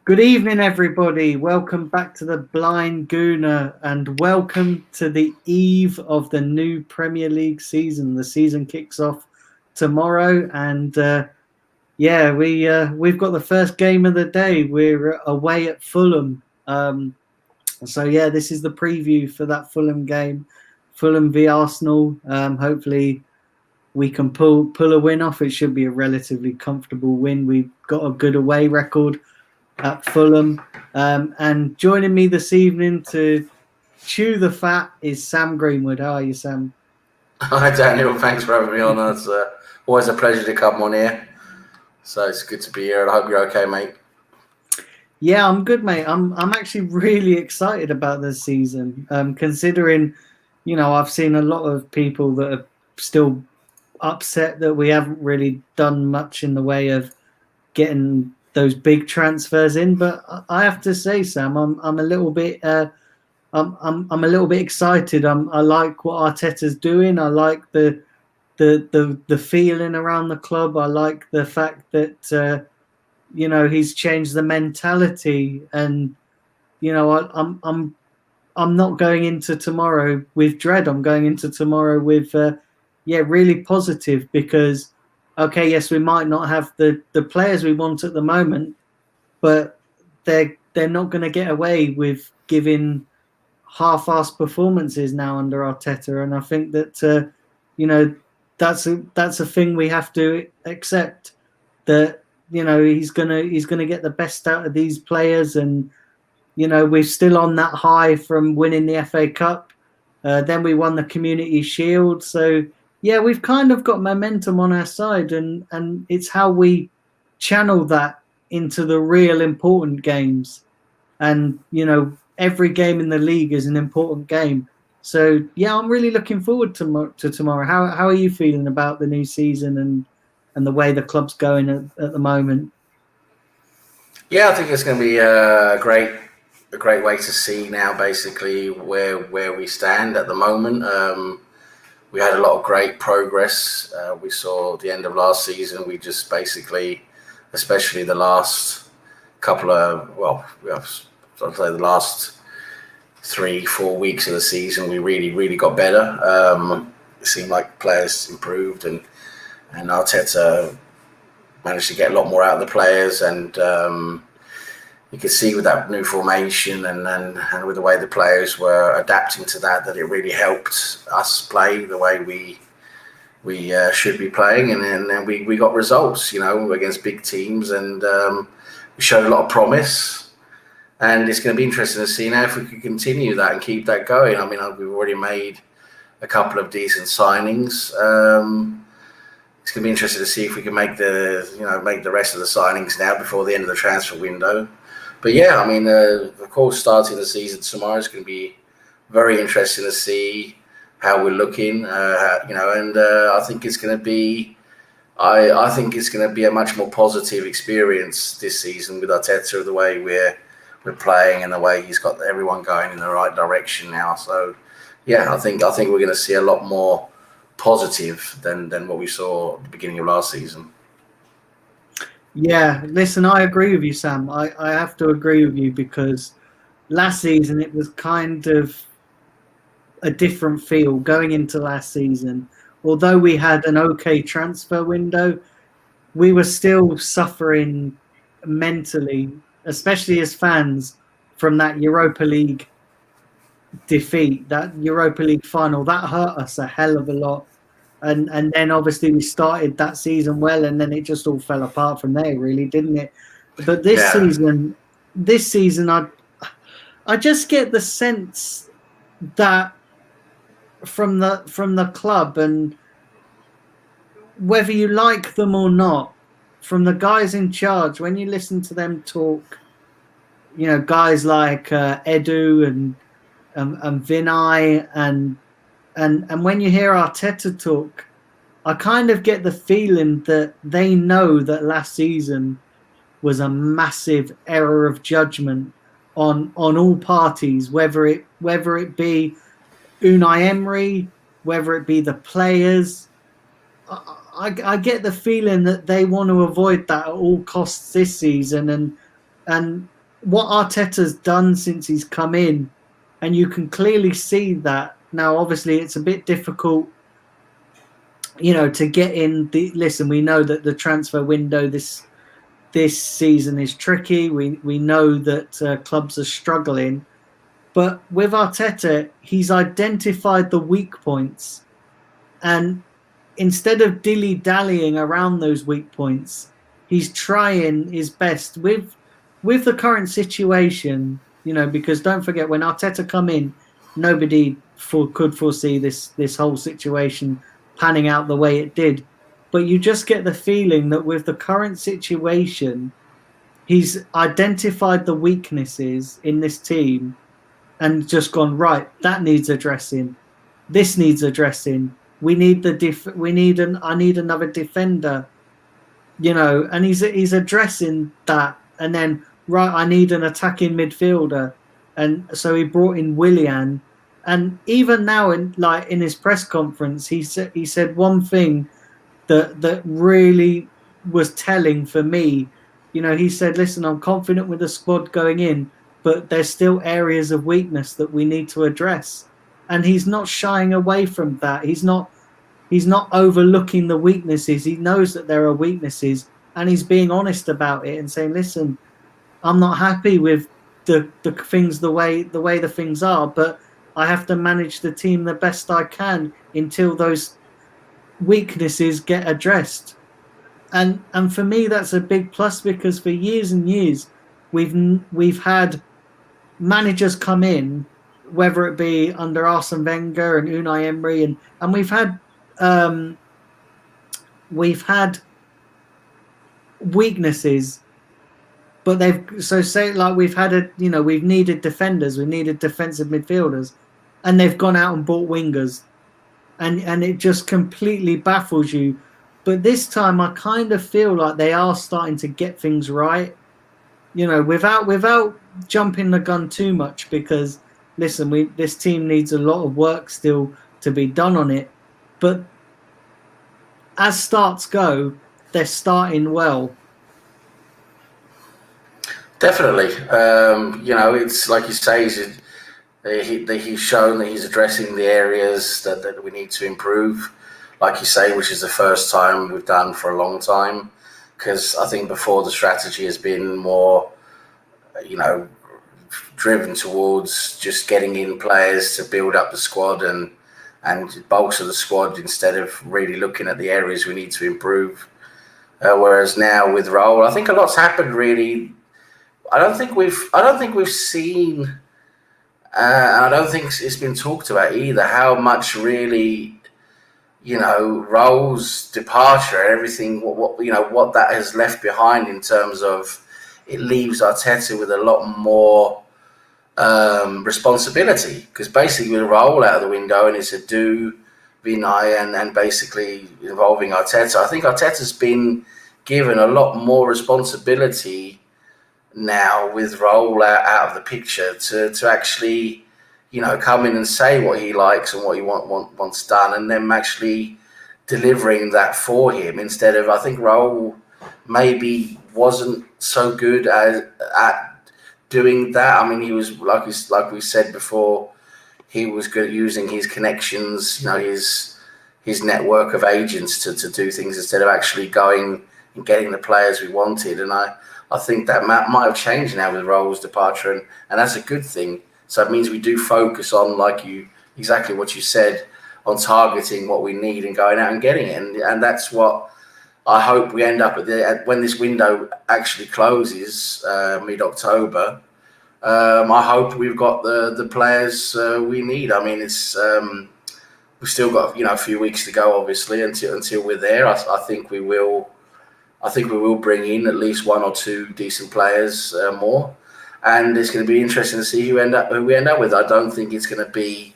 Good evening, everybody. Welcome back to the Blind Gooner and welcome to the eve of the new Premier League season. The season kicks off tomorrow and we've got the first game of the day. We're away at Fulham. This is the preview for that Fulham game. Fulham v Arsenal. Hopefully we can pull a win off. It should be a relatively comfortable win. We've got a good away record at Fulham. And joining me this evening to chew the fat is Sam Greenwood. How are you, Sam? Hi, Daniel. Thanks for having me on. It's always a pleasure to come on here. So it's good to be here, and I hope you're okay, mate. Yeah, I'm good, mate. I'm actually really excited about this season, considering, I've seen a lot of people that are still upset that we haven't really done much in the way of getting those big transfers in, but I have to say, Sam, I'm a little bit I'm a little bit excited. I like what Arteta's doing. I like the feeling around the club. I like the fact that he's changed the mentality, and I'm not going into tomorrow with dread. I'm going into tomorrow with really positive because. Okay, yes, we might not have the players we want at the moment, but they're not going to get away with giving half-assed performances now under Arteta, and I think that that's a thing we have to accept. That he's gonna get the best out of these players, and we're still on that high from winning the FA Cup. Then we won the Community Shield, so. Yeah, we've kind of got momentum on our side, and it's how we channel that into the real important games. And, every game in the league is an important game. So, yeah, I'm really looking forward to tomorrow. How are you feeling about the new season and the way the club's going at the moment? Yeah, I think it's going to be a great way to see now basically where we stand at the moment. We had a lot of great progress. We saw at the end of last season, we just basically, especially the last couple of, the last 3-4 weeks of the season, we really got better. It seemed like players improved and Arteta managed to get a lot more out of the players, and you could see with that new formation and with the way the players were adapting to that it really helped us play the way we should be playing, and then we got results, against big teams, and we showed a lot of promise. And it's going to be interesting to see now if we can continue that and keep that going. I mean, we've already made a couple of decent signings. It's going to be interesting to see if we can make the rest of the signings now before the end of the transfer window. But yeah, I mean, of course, starting the season tomorrow is going to be very interesting to see how we're looking, and I think it's going to be, I think it's going to be a much more positive experience this season with Arteta, the way we're playing and the way he's got everyone going in the right direction now. So yeah, I think we're going to see a lot more positive than what we saw at the beginning of last season. Yeah, listen, I agree with you, Sam. I have to agree with you because last season it was kind of a different feel going into last season. Although we had an okay transfer window, we were still suffering mentally, especially as fans, from that Europa League defeat, that Europa League final. That hurt us a hell of a lot. And then obviously we started that season well, and then it just all fell apart from there, really, didn't it? But this season, I just get the sense that from the club, and whether you like them or not, from the guys in charge, when you listen to them talk, guys like Edu and Vinay and when you hear Arteta talk, I kind of get the feeling that they know that last season was a massive error of judgment on all parties, whether it be Unai Emery, whether it be the players. I get the feeling that they want to avoid that at all costs this season, and what Arteta's done since he's come in, and you can clearly see that. Now, obviously, it's a bit difficult, to get in. Listen, we know that the transfer window this season is tricky. We know that clubs are struggling, but with Arteta, he's identified the weak points, and instead of dilly-dallying around those weak points, he's trying his best with the current situation, because don't forget, when Arteta come in, nobody could foresee this whole situation panning out the way it did. But you just get the feeling that with the current situation, he's identified the weaknesses in this team and just gone, right, that needs addressing. This needs addressing. We need I need another defender, and he's addressing that. And then, right, I need an attacking midfielder. And so he brought in Willian. And even now in his press conference, he said one thing that really was telling for me. He said, listen, I'm confident with the squad going in, but there's still areas of weakness that we need to address. And he's not shying away from that. He's not overlooking the weaknesses. He knows that there are weaknesses, and he's being honest about it and saying, listen, I'm not happy with the things the way the things are, but I have to manage the team the best I can until those weaknesses get addressed. And for me, that's a big plus, because for years and years we've had managers come in, whether it be under Arsene Wenger and Unai Emery, and we've had weaknesses, but we've needed defenders, we've needed defensive midfielders, and they've gone out and bought wingers, and it just completely baffles you. But this time, I kind of feel like they are starting to get things right, without jumping the gun too much, because listen, this team needs a lot of work still to be done on it. But as starts go, they're starting well. Definitely. It's like you say, he's shown that he's addressing the areas that we need to improve, like you say, which is the first time we've done for a long time. Because I think before, the strategy has been more, driven towards just getting in players to build up the squad and bolster the squad, instead of really looking at the areas we need to improve. Whereas now with Raul, I think a lot's happened. Really, I don't think we've seen, and I don't think it's been talked about either, how much really, Raul's departure and everything, what that has left behind in terms of, it leaves Arteta with a lot more responsibility, because basically with Raul out of the window and it's a do Vinay and basically involving Arteta, I think Arteta's been given a lot more responsibility now with Raul out of the picture to actually come in and say what he likes and what he wants done, and then actually delivering that for him, instead of, I think Raul maybe wasn't so good at doing that. I mean, he was, like we said before, he was good at using his connections, his network of agents to do things, instead of actually going and getting the players we wanted. And I think that might have changed now with Raul's departure, and that's a good thing. So it means we do focus on, exactly what you said, on targeting what we need and going out and getting it. And that's what I hope we end up when this window actually closes mid-October. I hope we've got the players we need. I mean, it's we've still got a few weeks to go, obviously, until we're there. I think we will. I think we will bring in at least one or two decent players more, and it's going to be interesting to see who we end up with. I don't think it's going to be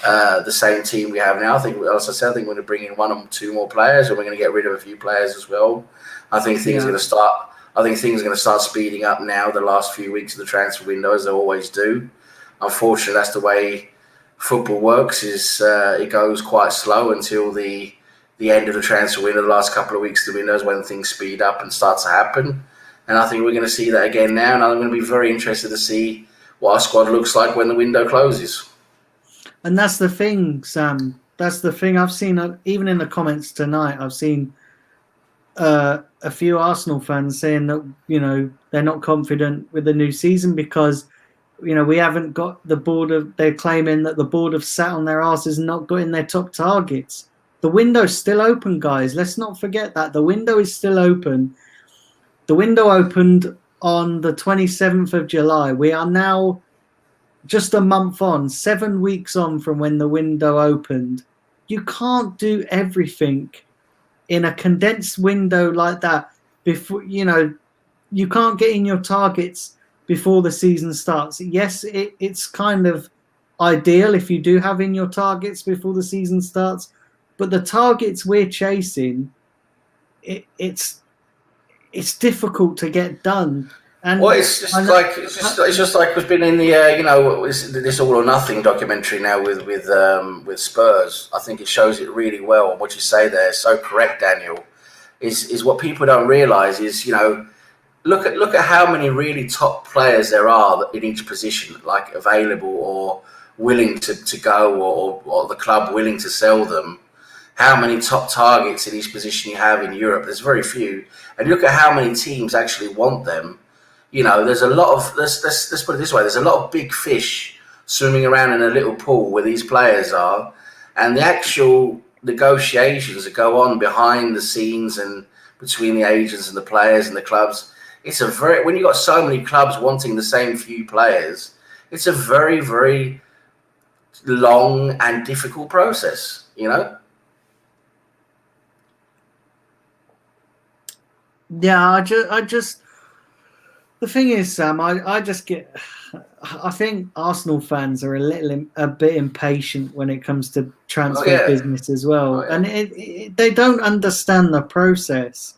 the same team we have now. I think, as I said, I think we're going to bring in one or two more players, and we're going to get rid of a few players as well. I think things are going to start. I think things are going to start speeding up now, the last few weeks of the transfer window, as they always do. Unfortunately, that's the way football works. It goes quite slow until the end of the transfer window. The last couple of weeks of the window is when things speed up and start to happen. And I think we're going to see that again now. And I'm going to be very interested to see what our squad looks like when the window closes. And that's the thing, Sam. That's the thing. I've seen, even in the comments tonight, I've seen a few Arsenal fans saying that, they're not confident with the new season because, we haven't got the board of, they're claiming that the board have sat on their asses and not got in their top targets. The window's still open, guys. Let's not forget that. The window is still open. The window opened on the 27th of July. We are now just a month on, 7 weeks on from when the window opened. You can't do everything in a condensed window like that before, you can't get in your targets before the season starts. Yes, it's kind of ideal if you do have in your targets before the season starts, but the targets we're chasing, it's difficult to get done. And well, it's just like we've been in the this All or Nothing documentary now with Spurs. I think it shows it really well. What you say there is so correct, Daniel. Is what people don't realise is look at how many really top players there are in each position, like available or willing to go, or the club willing to sell them. How many top targets in each position you have in Europe? There's very few, and look at how many teams actually want them. There's a lot of, let's put it this way, there's a lot of big fish swimming around in a little pool where these players are, and the actual negotiations that go on behind the scenes and between the agents and the players and the clubs, when you've got so many clubs wanting the same few players, it's a very, very long and difficult process, Yeah, I just the thing is, Sam, I think Arsenal fans are a bit impatient when it comes to transfer business as well, and they don't understand the process.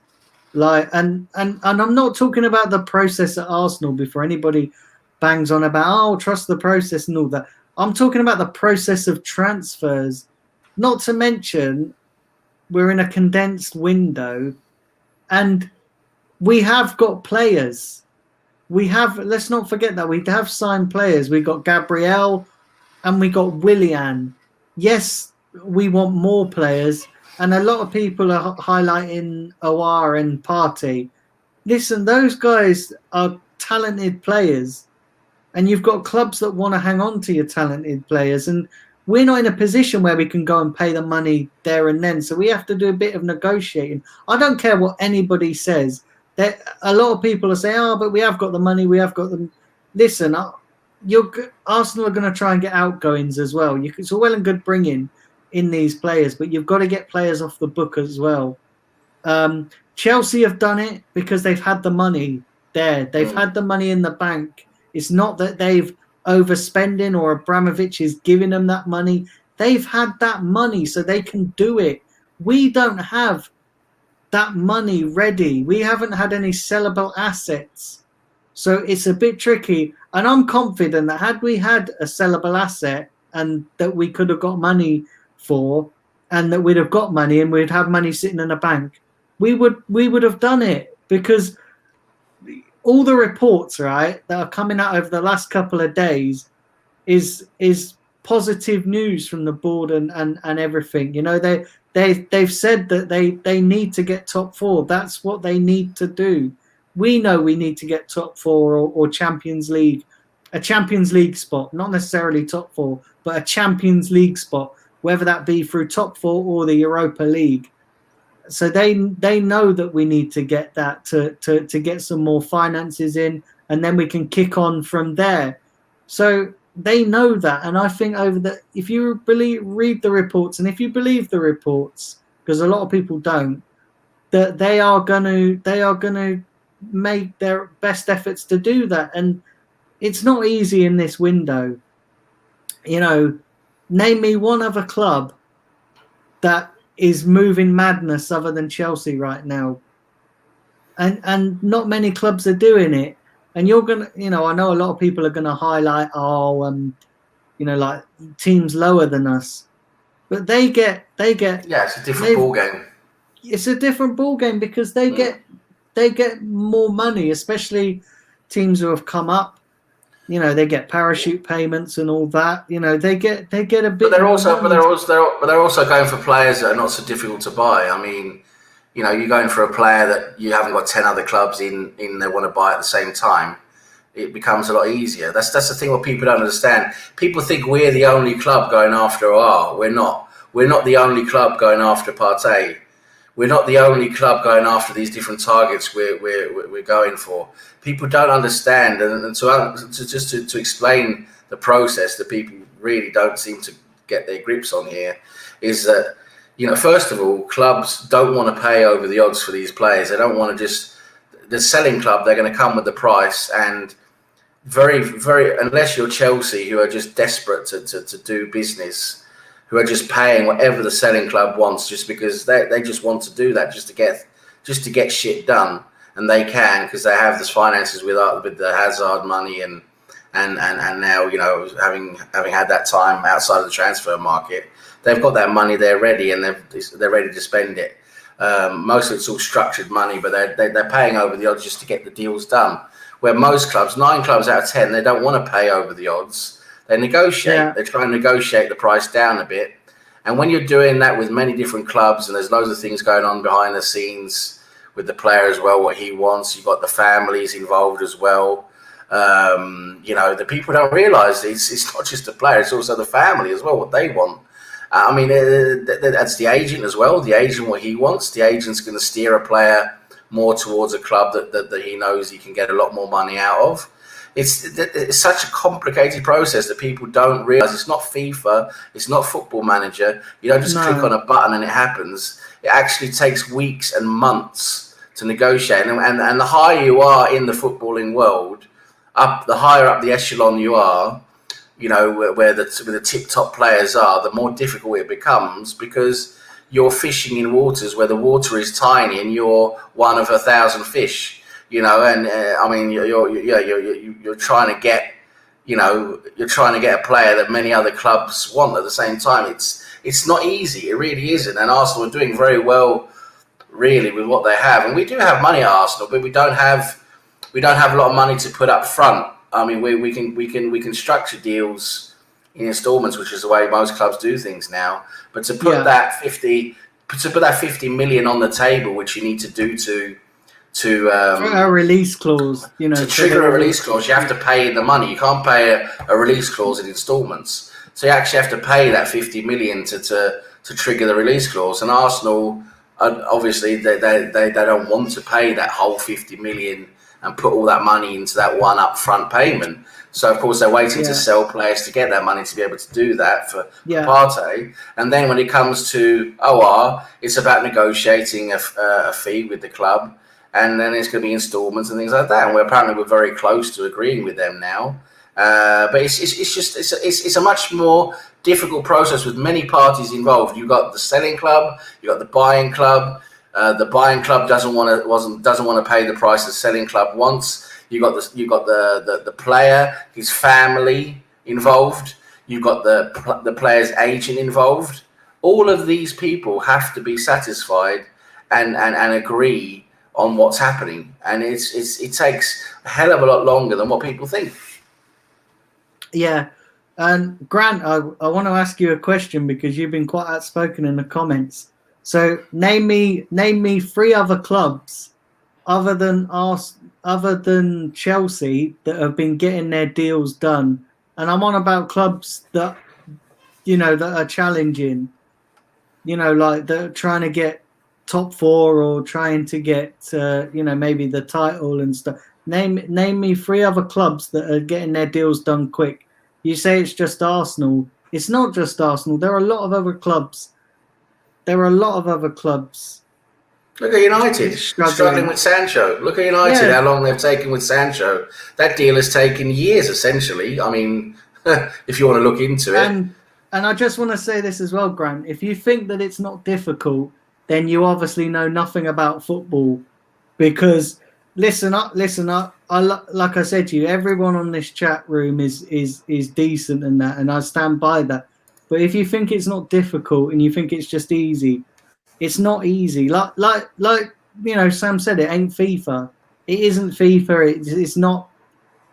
And I'm not talking about the process at Arsenal before anybody bangs on about trust the process and all that. I'm talking about the process of transfers. Not to mention, we're in a condensed window, and we have got players. Let's not forget that we have signed players. We got Gabriel and we got Willian. Yes, we want more players, and a lot of people are highlighting Aouar and Partey. Listen, those guys are talented players, and you've got clubs that want to hang on to your talented players, and we're not in a position where we can go and pay the money there and then. So we have to do a bit of negotiating. I don't care what anybody says. A lot of people are saying, but we have got the money, we have got them. Listen, Arsenal are going to try and get outgoings as well. It's all well and good bringing in these players, but you've got to get players off the book as well. Chelsea have done it because they've had the money there. They've had the money in the bank. It's not that they've overspending or Abramovich is giving them that money. They've had that money, so they can do it. We don't have that money ready. We haven't had any sellable assets, so it's a bit tricky. And I'm confident that had we had a sellable asset and that we could have got money for, and that we'd have got money and we'd have money sitting in a bank, we would have done it, because all the reports, right, that are coming out over the last couple of days is positive news from the board and everything. They've said that they need to get top four. That's what they need to do. We know we need to get top four or Champions League, a Champions League spot, not necessarily top four, but a Champions League spot, whether that be through top four or the Europa League. So they know that we need to get that to get some more finances in, and then we can kick on from there. So they know that, and I think if you read the reports, and if you believe the reports, because a lot of people don't, that they are gonna make their best efforts to do that, and it's not easy in this window. Name me one other club that is moving madness other than Chelsea right now, and not many clubs are doing it. And you're gonna, I know a lot of people are gonna highlight, like teams lower than us, but they get. Yeah, it's a different ball game. It's a different ball game because they get more money, especially teams who have come up. You know, they get parachute payments and all that. You know, they get a bit. But they're also going for players that are not so difficult to buy. I mean, you know, you're going for a player that you haven't got 10 other clubs in they want to buy at the same time. It becomes a lot easier. That's the thing what people don't understand. People think we're the only club going after R. We're not. We're not the only club going after Partey. We're not the only club going after these different targets we're going for. People don't understand, and to explain the process that people really don't seem to get their grips on here is that, you know, first of all, clubs don't want to pay over the odds for these players. They don't want to the selling club, they're going to come with the price, and very, very, unless you're Chelsea, who are just desperate to do business, who are just paying whatever the selling club wants, just because they just want to do that, just to get shit done, and they can because they have this finances with the Hazard money and now, you know, having had that time outside of the transfer market, they've got that money there ready, and they're ready to spend it. Most of it's all structured money, but they're paying over the odds just to get the deals done. Where most clubs, 9 clubs out of 10, they don't want to pay over the odds. They negotiate. Yeah. They try and negotiate the price down a bit. And when you're doing that with many different clubs, and there's loads of things going on behind the scenes with the player as well, what he wants, you've got the families involved as well. You know, the people don't realise it's not just the player, it's also the family as well, what they want. I mean, that's the agent as well. The agent, what he wants. The agent's going to steer a player more towards a club that he knows he can get a lot more money out of. It's such a complicated process that people don't realise. It's not FIFA. It's not Football Manager. You don't just click on a button and it happens. It actually takes weeks and months to negotiate. And the higher you are in the footballing world, the higher up the echelon you are, you know, where the tip-top players are, the more difficult it becomes, because you're fishing in waters where the water is tiny and you're one of 1,000 fish. You know, and I mean, you're trying to get, you know, you're trying to get a player that many other clubs want at the same time. It's not easy. It really isn't. And Arsenal are doing very well, really, with what they have. And we do have money at Arsenal, but we don't have a lot of money to put up front. I mean, we can structure deals in installments, which is the way most clubs do things now. But to put that 50 million on the table, which you need to do to a release clause, you know, to trigger a release clause, you have to pay the money. You can't pay a release clause in installments, so you actually have to pay that 50 million to trigger the release clause. And Arsenal, obviously, they don't want to pay that whole 50 million and put all that money into that one upfront payment. So of course they're waiting to sell players to get that money to be able to do that for Partey. And then when it comes to OR, it's about negotiating a fee with the club. And then it's going to be installments and things like that. And we're very close to agreeing with them now. But it's a much more difficult process with many parties involved. You've got the selling club, you've got the buying club. The buying club doesn't want to pay the price the selling club wants. You've got the player, his family involved. You've got the player's agent involved. All of these people have to be satisfied and agree on what's happening, and it takes a hell of a lot longer than what people think. Yeah, and Grant, I want to ask you a question because you've been quite outspoken in the comments. So name me 3 other clubs other than Chelsea that have been getting their deals done, and I'm on about clubs that, you know, that are challenging, you know, like they're trying to get top 4 or trying to get you know, maybe the title and stuff. Name me 3 other clubs that are getting their deals done quick. You say it's just Arsenal. It's not just Arsenal. There are a lot of other clubs. Look at United struggling with Sancho. Look at United, how long they've taken with Sancho. That deal has taken years, essentially. I mean, if you want to look into it. And I just want to say this as well, Grant. If you think that it's not difficult, then you obviously know nothing about football. Because listen up. Like I said to you, everyone on this chat room is decent and that, and I stand by that. But if you think it's not difficult and you think it's just easy, it's not easy. Like Sam said it ain't FIFA. It isn't FIFA. It's not.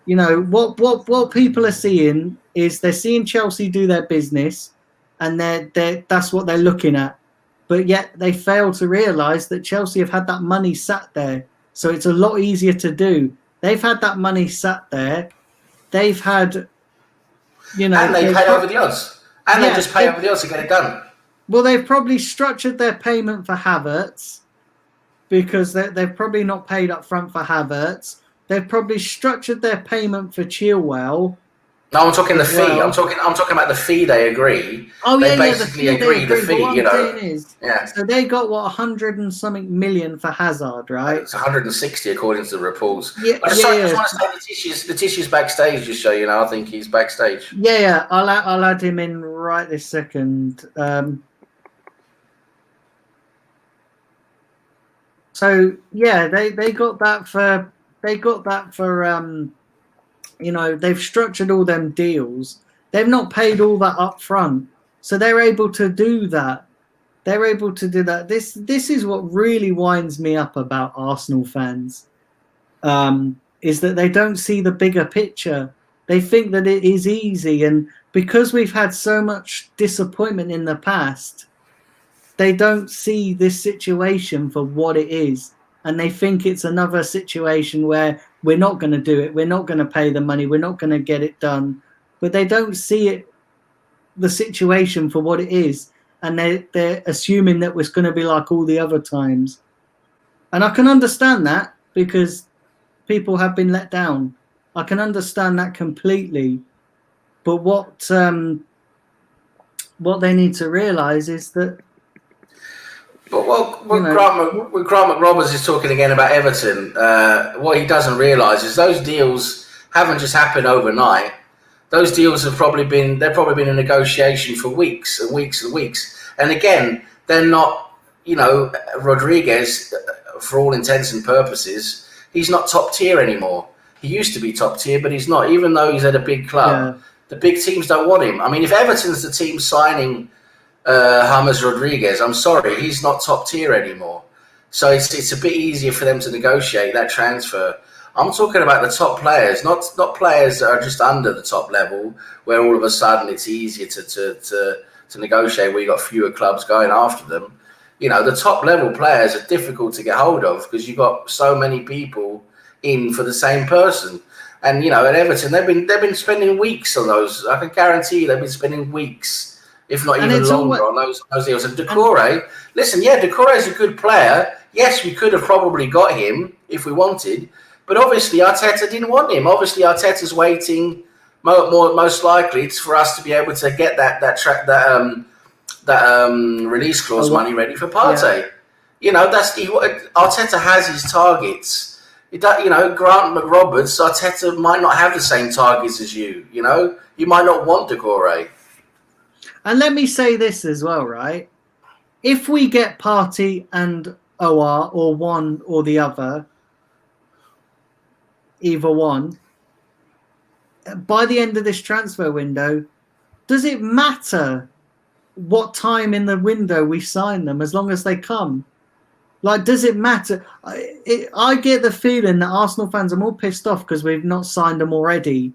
What people are seeing is they're seeing Chelsea do their business, and that's what they're looking at. But yet they fail to realise that Chelsea have had that money sat there, so it's a lot easier to do. They've had that money sat there. They've had, and they pay over the odds, and they just pay over the odds to get it done. Well, they've probably structured their payment for Havertz because they've probably not paid up front for Havertz. They've probably structured their payment for Chilwell. No, I'm talking the fee. I'm talking about the fee. They agree. Oh they yeah, basically agree the fee. What I'm saying is, so they got 100 and something million for Hazard, right? It's 160 according to the reports. Yeah, I just want to say the tissue's backstage. Just so you know, I think he's backstage. Yeah. I'll add him in right this second. So yeah, they got that for. They've structured all them deals. They've not paid all that up front. So they're able to do that. This is what really winds me up about Arsenal fans, is that they don't see the bigger picture. They think that it is easy. And because we've had so much disappointment in the past, they don't see this situation for what it is. And they think it's another situation where we're not going to do it. We're not going to pay the money. We're not going to get it done. But they don't see the situation for what it is. And they're assuming that it's going to be like all the other times. And I can understand that because people have been let down. I can understand that completely. But what they need to realise is that But when Grant McRoberts is talking again about Everton, what he doesn't realise is those deals haven't just happened overnight. Those deals have probably been in negotiation for weeks and weeks and weeks. And again, they're not, Rodriguez, for all intents and purposes, he's not top tier anymore. He used to be top tier, but he's not. Even though he's at a big club, the big teams don't want him. I mean, if Everton's the team signing James Rodriguez, I'm sorry, he's not top tier anymore. So it's a bit easier for them to negotiate that transfer. I'm talking about the top players, not players that are just under the top level, where all of a sudden it's easier to negotiate, where you've got fewer clubs going after them. The top level players are difficult to get hold of because you've got so many people in for the same person. And at Everton, they've been spending weeks on those. I can guarantee you they've been spending weeks, if not even longer, on those deals. And Doucouré, Doucouré is a good player. Yes, we could have probably got him if we wanted, but obviously Arteta didn't want him. Obviously Arteta's waiting, most likely, it's for us to be able to get that release clause money ready for Partey. Yeah. Arteta has his targets. Grant McRoberts, Arteta might not have the same targets as you. You might not want Doucouré. And let me say this as well, right? If we get Partey and OR, or one or the other, either one, by the end of this transfer window, does it matter what time in the window we sign them as long as they come? Like, does it matter? I get the feeling that Arsenal fans are more pissed off because we've not signed them already.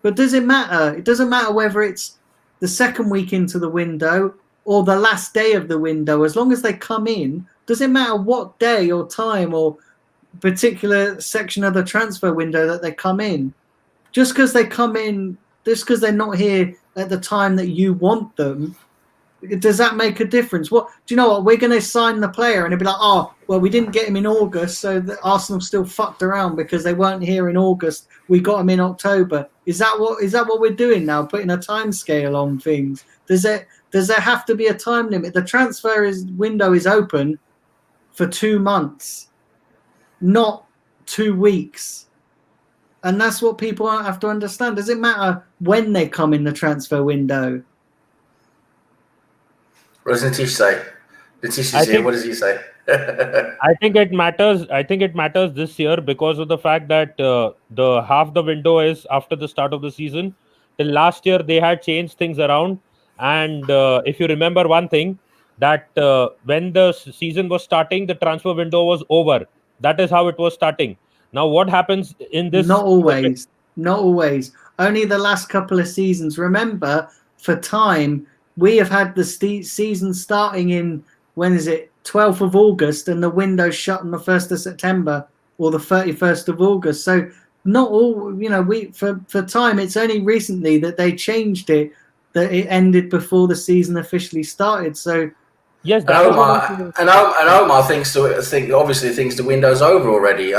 But does it matter? It doesn't matter whether it's the second week into the window or the last day of the window. As long as they come in, does it matter what day or time or particular section of the transfer window that they come in? Just because they come in, just because they're not here at the time that you want them, does that make a difference? What do you know? What we're going to sign the player and it'll be like, oh, well, we didn't get him in August, so the Arsenal still fucked around because they weren't here in August. We got him in October. Is that what we're doing now? Putting a time scale on things? Does there have to be a time limit? The transfer window is open for 2 months, not 2 weeks, and that's what people have to understand. Does it matter when they come in the transfer window? What does Nitish say? Nitish is here. What does he say? I think it matters. I think it matters this year because of the fact that the half the window is after the start of the season. Till last year, they had changed things around. And if you remember one thing, that when the season was starting, the transfer window was over. That is how it was starting. Now, what happens in this? Not always. Not always. Only the last couple of seasons. Remember, for time, we have had the season starting in, when is it, 12th of August, and the window shut on the 1st of September or the 31st of August. So not all, for time, it's only recently that they changed it, that it ended before the season officially started. So yes, And Omar thinks the window's over already.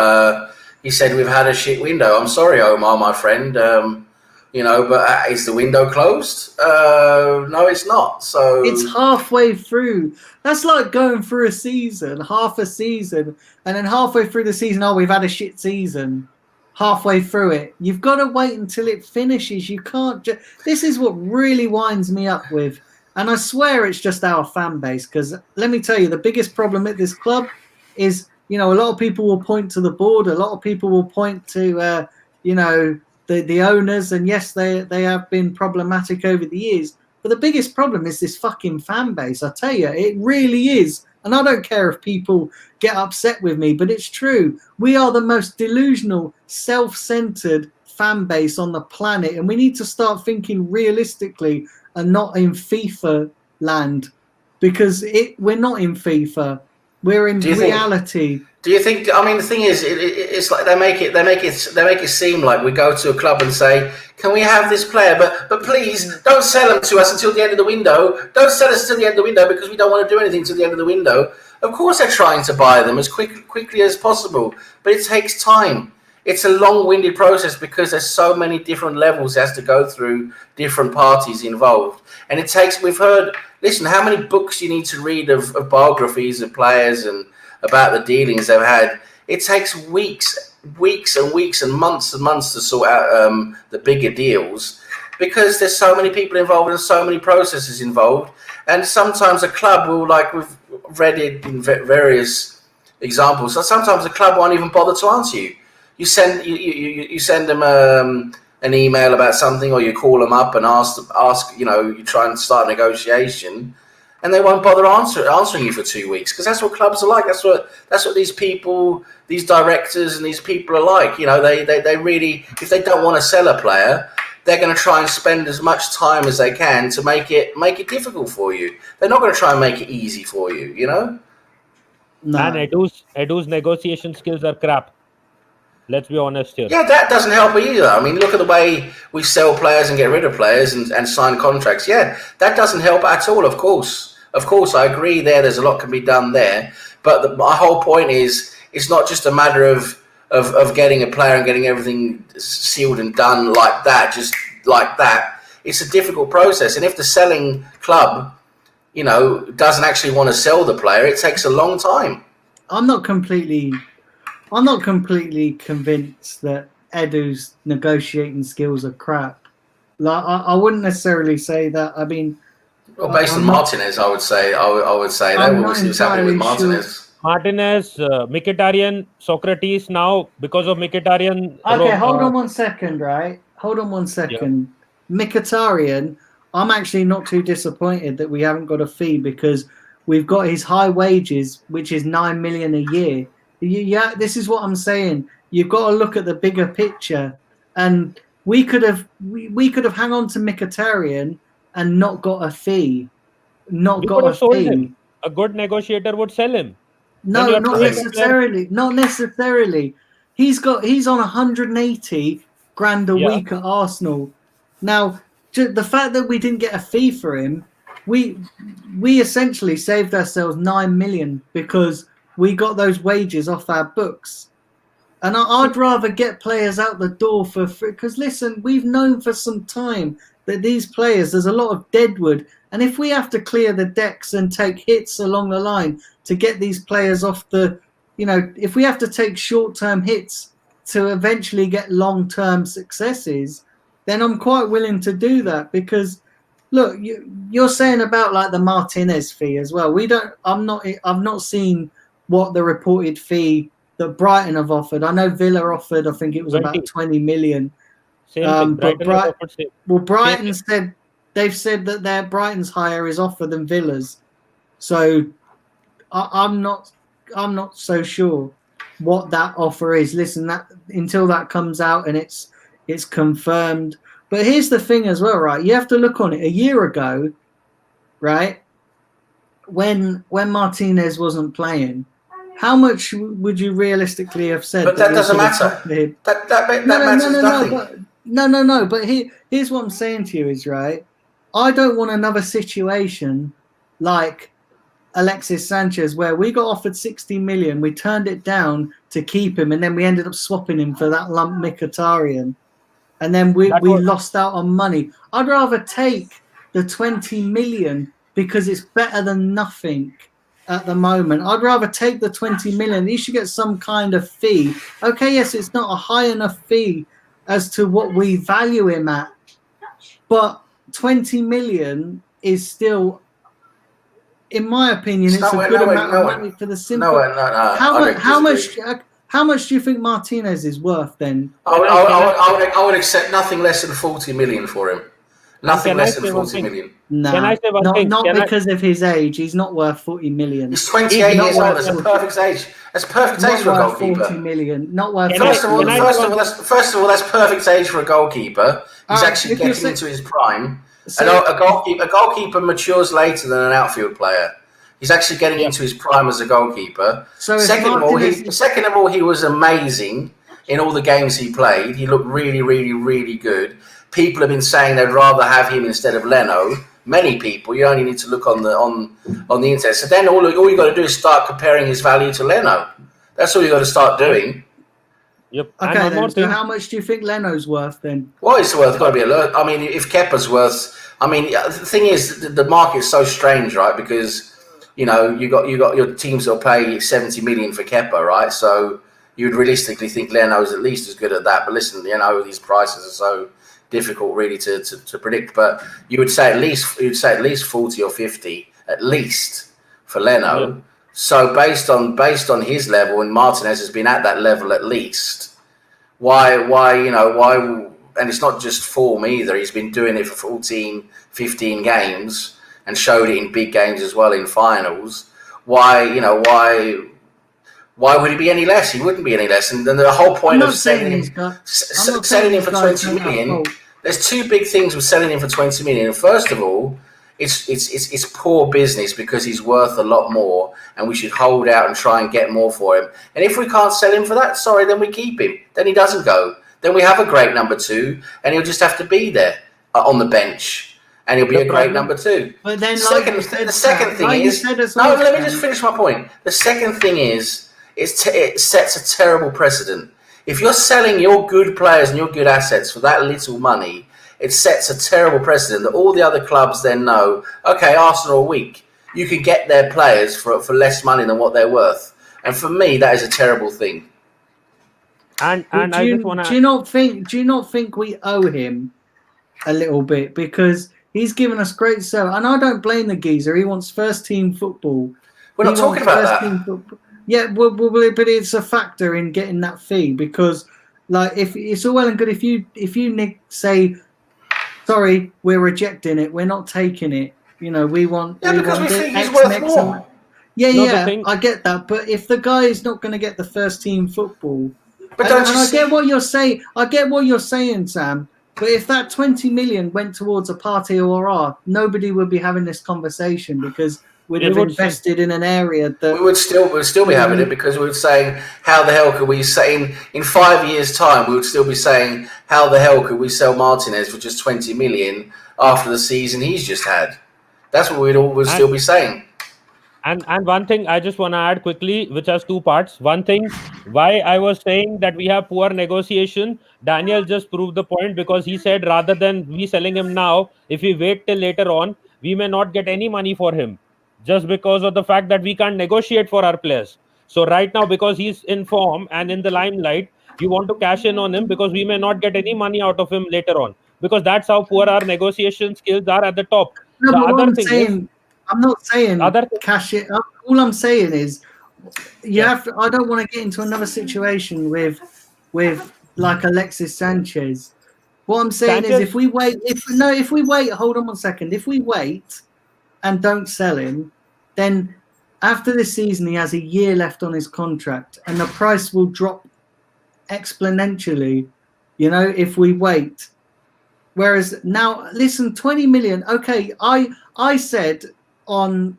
He said we've had a shit window. I'm sorry, Omar, my friend. But is the window closed? No, it's not. So it's halfway through. That's like going through a season, half a season, and then halfway through the season, oh, we've had a shit season. Halfway through it, you've got to wait until it finishes. You can't. This is what really winds me up with, and I swear it's just our fan base. Because let me tell you, the biggest problem at this club is, a lot of people will point to the board, a lot of people will point to, the owners, and yes, they have been problematic over the years. But the biggest problem is this fucking fan base. I tell you, it really is. And I don't care if people get upset with me, but it's true. We are the most delusional, self-centered fan base on the planet, and we need to start thinking realistically and not in FIFA land, because we're not in FIFA. We're in reality. Do you think? I mean, the thing is, it's like they make it seem like we go to a club and say, "Can we have this player? But please don't sell him to us until the end of the window. Don't sell us till the end of the window because we don't want to do anything till the end of the window." Of course, they're trying to buy them as quickly as possible, but it takes time. It's a long-winded process because there's so many different levels it has to go through, different parties involved, and it takes. We've heard. Listen, how many books you need to read of biographies of players and about the dealings they've had. It takes weeks and weeks and months to sort out the bigger deals, because there's so many people involved and so many processes involved. And sometimes a club will, like we've read it in various examples, so sometimes a club won't even bother to answer you. You send them an email about something, or you call them up and ask, you try and start a negotiation, and they won't bother answering you for 2 weeks, because that's what clubs are like. That's what these people, these directors and these people are like. They really, if they don't want to sell a player, they're going to try and spend as much time as they can to make it difficult for you. They're not going to try and make it easy for you. No. And Edu's negotiation skills are crap. Let's be honest here. Yeah, that doesn't help either. I mean, look at the way we sell players and get rid of players and sign contracts. Yeah, that doesn't help at all, of course. Of course, I agree there. There's a lot can be done there. But my whole point is, it's not just a matter of getting a player and getting everything sealed and done like that, just like that. It's a difficult process. And if the selling club, doesn't actually want to sell the player, it takes a long time. I'm not completely convinced that Edu's negotiating skills are crap. Like, I wouldn't necessarily say that. I mean, well, based on Martinez, I would say that was happening with Martinez. Sure. Martinez, Mkhitaryan, Socrates. Now, because of Mkhitaryan. Okay, hold on 1 second, right? Hold on 1 second. Yeah. Mkhitaryan, I'm actually not too disappointed that we haven't got a fee, because we've got his high wages, which is 9 million a year. Yeah, this is what I'm saying. You've got to look at the bigger picture, and we could have hung on to Mkhitaryan and not got a fee. Not got a fee. Him. A good negotiator would sell him. No, not necessarily. Not necessarily. He's on 180 grand a week at Arsenal. Now, the fact that we didn't get a fee for him, we essentially saved ourselves 9 million because we got those wages off our books. And I'd rather get players out the door for free. Because listen, we've known for some time that these players, there's a lot of deadwood. And if we have to clear the decks and take hits along the line to get these players off if we have to take short-term hits to eventually get long-term successes, then I'm quite willing to do that. Because look, you're saying about like the Martinez fee as well. I've not seen what the reported fee that Brighton have offered. I know Villa offered, I think it was 20. About 20 million. Brighton said they've said that Brighton's higher is offer than Villa's. So I'm not so sure what that offer is. Listen, that until that comes out and it's confirmed. But here's the thing as well, right? You have to look on it. A year ago, right, when Martinez wasn't playing, how much would you realistically have said? But that doesn't matter. That matters nothing. No. But here's what I'm saying to you is, right, I don't want another situation like Alexis Sanchez where we got offered 60 million, we turned it down to keep him, and then we ended up swapping him for that lump Mkhitaryan, and then we lost out on money. I'd rather take the 20 million because it's better than nothing at the moment. I'd rather take the 20 million. He should get some kind of fee. Okay, yes, it's not a high enough fee as to what we value him at, but 20 million is still, in my opinion, it's a good amount of money for the simple. How much do you think Martinez is worth then? I would accept nothing less than 40 million for him. Nothing less than 40 million. No, not because of his age. He's not worth 40 million. He's 28 years old. That's a perfect age. That's perfect age for a goalkeeper. 40 million. Not worth. First of all, that's perfect age for a goalkeeper. He's actually getting into his prime. So, a goalkeeper matures later than an outfield player. He's actually getting into his prime as a goalkeeper. So second of all, he was amazing in all the games he played. He looked really, really, really good. People have been saying they'd rather have him instead of Leno. Many people. You only need to look on the internet. So then all you got to do is start comparing his value to Leno. That's all you got to start doing. Yep. Okay, then, so how much do you think Leno's worth then? Well, it's worth. Got to be a lot. I mean, if Kepa's worth, I mean, the thing is, the market's so strange, right? Because you got your teams that'll pay 70 million for Kepa, right? So you'd realistically think Leno's at least as good at that. But listen, these prices are so difficult, really, to predict. But you would say at least 40 or 50 at least for Leno. Yeah. So based on his level, and Martinez has been at that level at least, why, and it's not just form either. He's been doing it for 14, 15 games and showed it in big games as well in finals. Why would he be any less? He wouldn't be any less. And then the whole point of selling him for 20 million, there's two big things with selling him for 20 million. First of all, it's poor business because he's worth a lot more, and we should hold out and try and get more for him. And if we can't sell him for that, then we keep him. Then he doesn't go. Then we have a great number two, and he'll just have to be there on the bench, and he'll be a great number two. But then, the second thing is, let me just finish my point. The second thing is, it sets a terrible precedent. If you're selling your good players and your good assets for that little money, it sets a terrible precedent that all the other clubs then know, okay, Arsenal are weak. You can get their players for less money than what they're worth. And for me, that is a terrible thing. And I just want to... Do you not think we owe him a little bit? Because he's given us great service. And I don't blame the geezer. He wants first-team football. We're not talking about that. Yeah, well, but it's a factor in getting that fee because, like, if it's all well and good if you say, sorry, we're rejecting it, we're not taking it. We want. Yeah, because we think he's worth more. I get that, but if the guy is not going to get the first team football, I get what you're saying. I get what you're saying, Sam. But if that 20 million went towards a party or nobody would be having this conversation because we'd have invested in an area that we would still be having it because we would saying, how the hell could we say in 5 years' time we would still be saying, how the hell could we sell Martinez for just 20 million after the season he's just had? That's what we'd always still be saying. And one thing I just want to add quickly, which has two parts. One thing, why I was saying that we have poor negotiation, Daniel just proved the point because he said rather than we selling him now, if we wait till later on, we may not get any money for him. Just because of the fact that we can't negotiate for our players. So right now, because he's in form and in the limelight, you want to cash in on him because we may not get any money out of him later on. Because that's how poor our negotiation skills are at the top. No, I'm not saying cash it up. All I'm saying is have to, I don't want to get into another situation with like Alexis Sanchez. What I'm saying is if we wait, hold on 1 second. If we wait and don't sell him, then after this season he has a year left on his contract, and the price will drop exponentially, if we wait. Whereas now, listen, 20 million. Okay, I said on,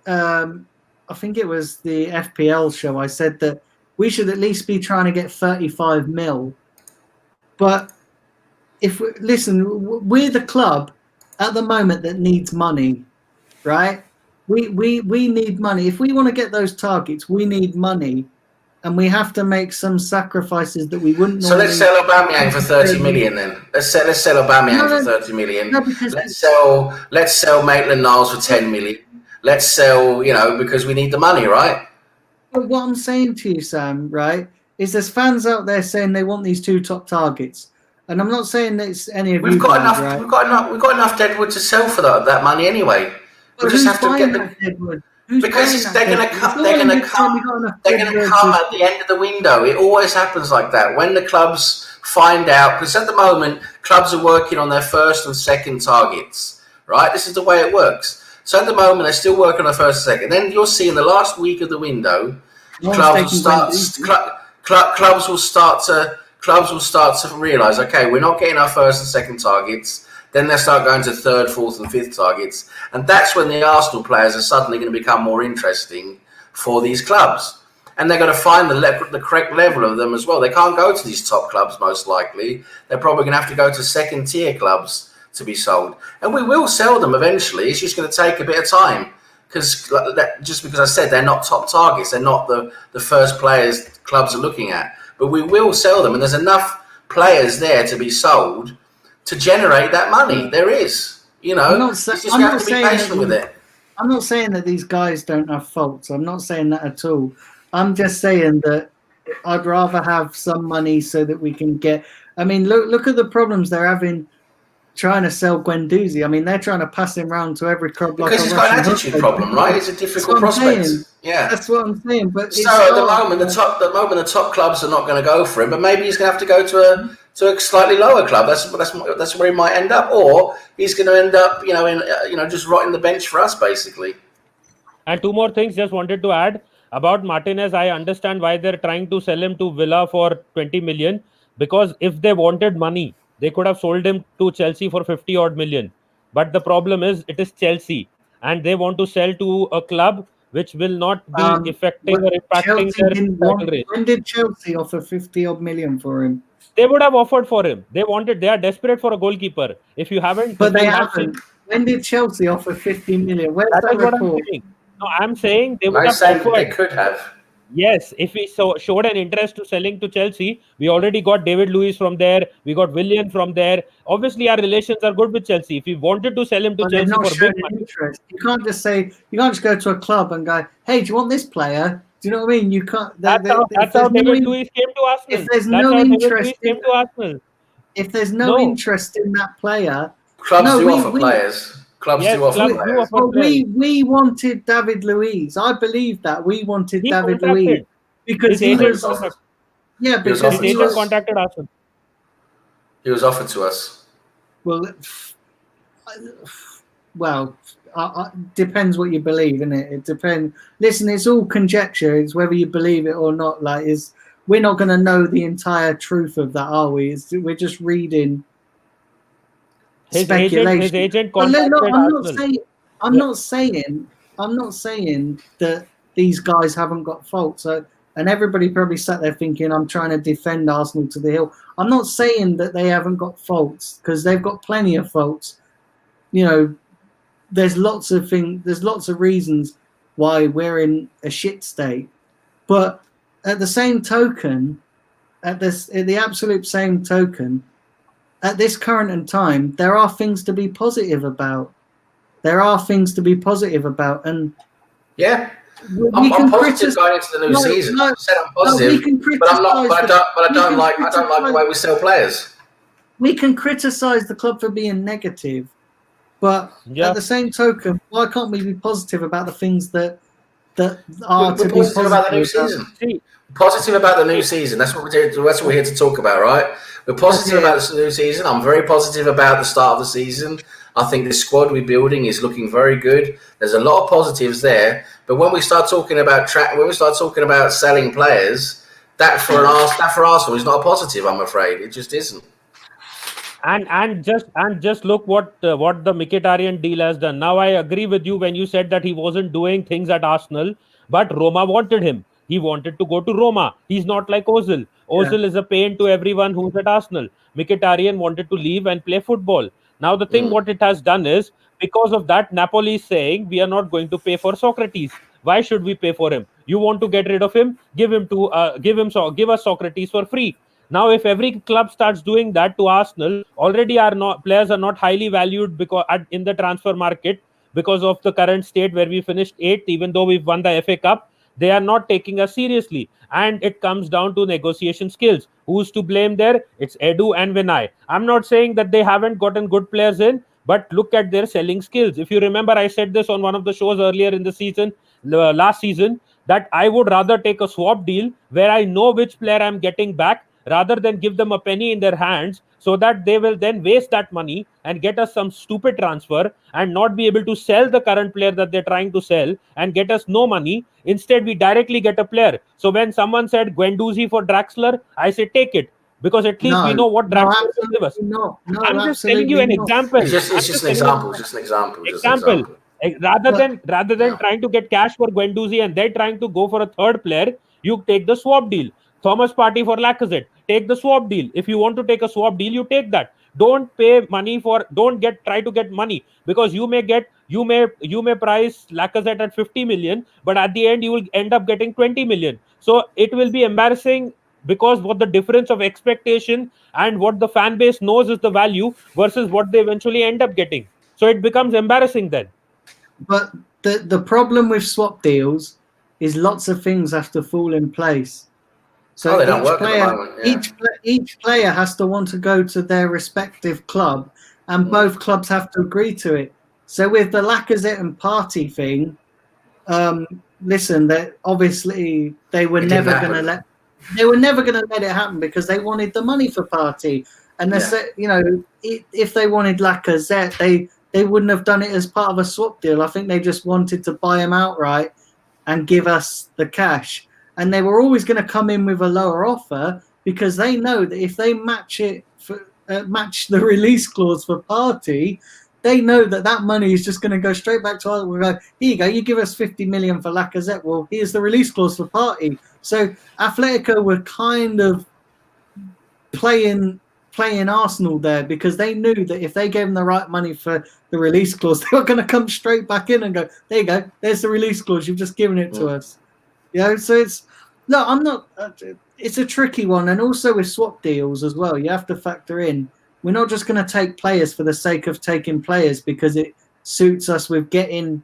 I think it was the FPL show, I said that we should at least be trying to get 35 mil. But we're the club at the moment that needs money, right? We need money. If we want to get those targets, we need money. And we have to make some sacrifices that we wouldn't. So let's sell Aubameyang for 30 million then. Let's sell Aubameyang for 30 million. No, let's sell Maitland-Niles for 10 million. Let's sell, because we need the money, right? But what I'm saying to you, Sam, right, is there's fans out there saying they want these two top targets, and I'm not saying that it's any of you. We've got enough Deadwood to sell for that money anyway. We just have to get the Deadwood. Because they're going to come at the end of the window. It always happens like that. When the clubs find out, because at the moment, clubs are working on their first and second targets, right? This is the way it works. So at the moment, they're still working on the first and second. Then you'll see in the last week of the window, clubs will start to realise, okay, we're not getting our first and second targets. Then they start going to third, fourth, and fifth targets. And that's when the Arsenal players are suddenly going to become more interesting for these clubs. And they're going to find the correct level of them as well. They can't go to these top clubs, most likely. They're probably going to have to go to second-tier clubs to be sold. And we will sell them eventually. It's just going to take a bit of time. Just because I said they're not top targets. They're not the first players clubs are looking at. But we will sell them. And there's enough players there to be sold to generate that money. There is, you have to be patient with it. I'm not saying that these guys don't have faults. I'm not saying that at all. I'm just saying that I'd rather have some money so that we can get. I mean, look at the problems they're having trying to sell Guendouzi. I mean, they're trying to pass him around to every club. Because he's got an attitude problem, right? It's a difficult prospect. Yeah, that's what I'm saying. But so at the moment, the top clubs are not going to go for him. But maybe he's going to have to go to a slightly lower club. That's where he might end up, or he's going to end up, just rotting the bench for us, basically. And two more things. Just wanted to add about Martinez. I understand why they're trying to sell him to Villa for 20 million. Because if they wanted money, they could have sold him to Chelsea for 50 odd million. But the problem is, it is Chelsea, and they want to sell to a club which will not be affecting or impacting their title race. When did Chelsea offer 50 odd million for him? They would have offered for him. They are desperate for a goalkeeper. If you haven't, but they haven't. When did Chelsea offer 50 million? Where's that report? I'm saying they would have offered. They could have. Yes, if we showed an interest to selling to Chelsea, we already got David Luiz from there. We got Willian from there. Obviously, our relations are good with Chelsea. If we wanted to sell him to Chelsea for big money, interest. You can't just go to a club and go, "Hey, do you want this player?" Do you know what I mean? You can't. That's how David Luiz came to Arsenal. If there's no interest in that player, clubs do offer players. Clubs do offer players. Well, we wanted David Luiz. I believe that we wanted David Luiz because he was. Yeah, because his agent contacted Arsenal. He was offered to us. Well, depends what you believe, innit? It depends. Listen, it's all conjecture. It's whether you believe it or not. We're not going to know the entire truth of that, are we? We're just reading. His agent contacted Arsenal. I'm not saying that these guys haven't got faults. And everybody probably sat there thinking, I'm trying to defend Arsenal to the hill. I'm not saying that they haven't got faults, because they've got plenty of faults. There's lots of things. There's lots of reasons why we're in a shit state. But at the same token, at the absolute same token, at this current time, there are things to be positive about. And yeah, I'm positive going into the new season. I said I'm positive, but I'm not. But I don't like the way we sell players. We can criticize the club for being negative, but at the same token, why can't we be positive about the things that are to be positive about the new season? Positive about the new season. That's what we're here. That's what we're here to talk about, right? We're positive about the new season. I'm very positive about the start of the season. I think the squad we're building is looking very good. There's a lot of positives there, but when we start talking about selling players, that for Arsenal is not a positive. I'm afraid it just isn't. And just look what the Mkhitaryan deal has done. Now I agree with you when you said that he wasn't doing things at Arsenal, but Roma wanted him. He wanted to go to Roma. He's not like Ozil. Ozil is a pain to everyone who's at Arsenal. Mkhitaryan wanted to leave and play football. Now the thing what it has done is, because of that, Napoli is saying we are not going to pay for Socrates. Why should we pay for him? You want to get rid of him? Give us Socrates for free. Now, if every club starts doing that to Arsenal, already our players are not highly valued because in the transfer market, because of the current state where we finished 8th, even though we've won the FA Cup, they are not taking us seriously. And it comes down to negotiation skills. Who's to blame there? It's Edu and Vinay. I'm not saying that they haven't gotten good players in, but look at their selling skills. If you remember, I said this on one of the shows earlier in the season, last season, that I would rather take a swap deal where I know which player I'm getting back, rather than give them a penny in their hands, so that they will then waste that money and get us some stupid transfer and not be able to sell the current player that they're trying to sell and get us no money. Instead, we directly get a player. So when someone said Guendouzi for Draxler, I say take it, because at least we know what Draxler will give us. I'm just telling you an example. It's just an example. Rather than trying to get cash for Guendouzi and they're trying to go for a third player, you take the swap deal. Thomas Partey for Lacazette. Take the swap deal. If you want to take a swap deal, you take that. Don't try to get money, because you may price Lacazette at 50 million, but at the end you will end up getting 20 million. So it will be embarrassing, because what the difference of expectation and what the fan base knows is the value versus what they eventually end up getting. So it becomes embarrassing then. But the problem with swap deals is lots of things have to fall in place. So each player has to want to go to their respective club, and both clubs have to agree to it. So with the Lacazette and Partey thing, listen, that obviously they were never going to let it happen, because they wanted the money for Partey, and if they wanted Lacazette, they wouldn't have done it as part of a swap deal. I think they just wanted to buy him outright and give us the cash. And they were always going to come in with a lower offer, because they know that if they match the release clause for Partey, they know that money is just going to go straight back to us. We'll go, here you go, you give us 50 million for Lacazette. Well, here's the release clause for Partey. So Atletico were kind of playing Arsenal there, because they knew that if they gave them the right money for the release clause, they were going to come straight back in and go, there you go, there's the release clause, you've just given it to us. So it's a tricky one. And also with swap deals as well, you have to factor in, we're not just going to take players for the sake of taking players because it suits us with getting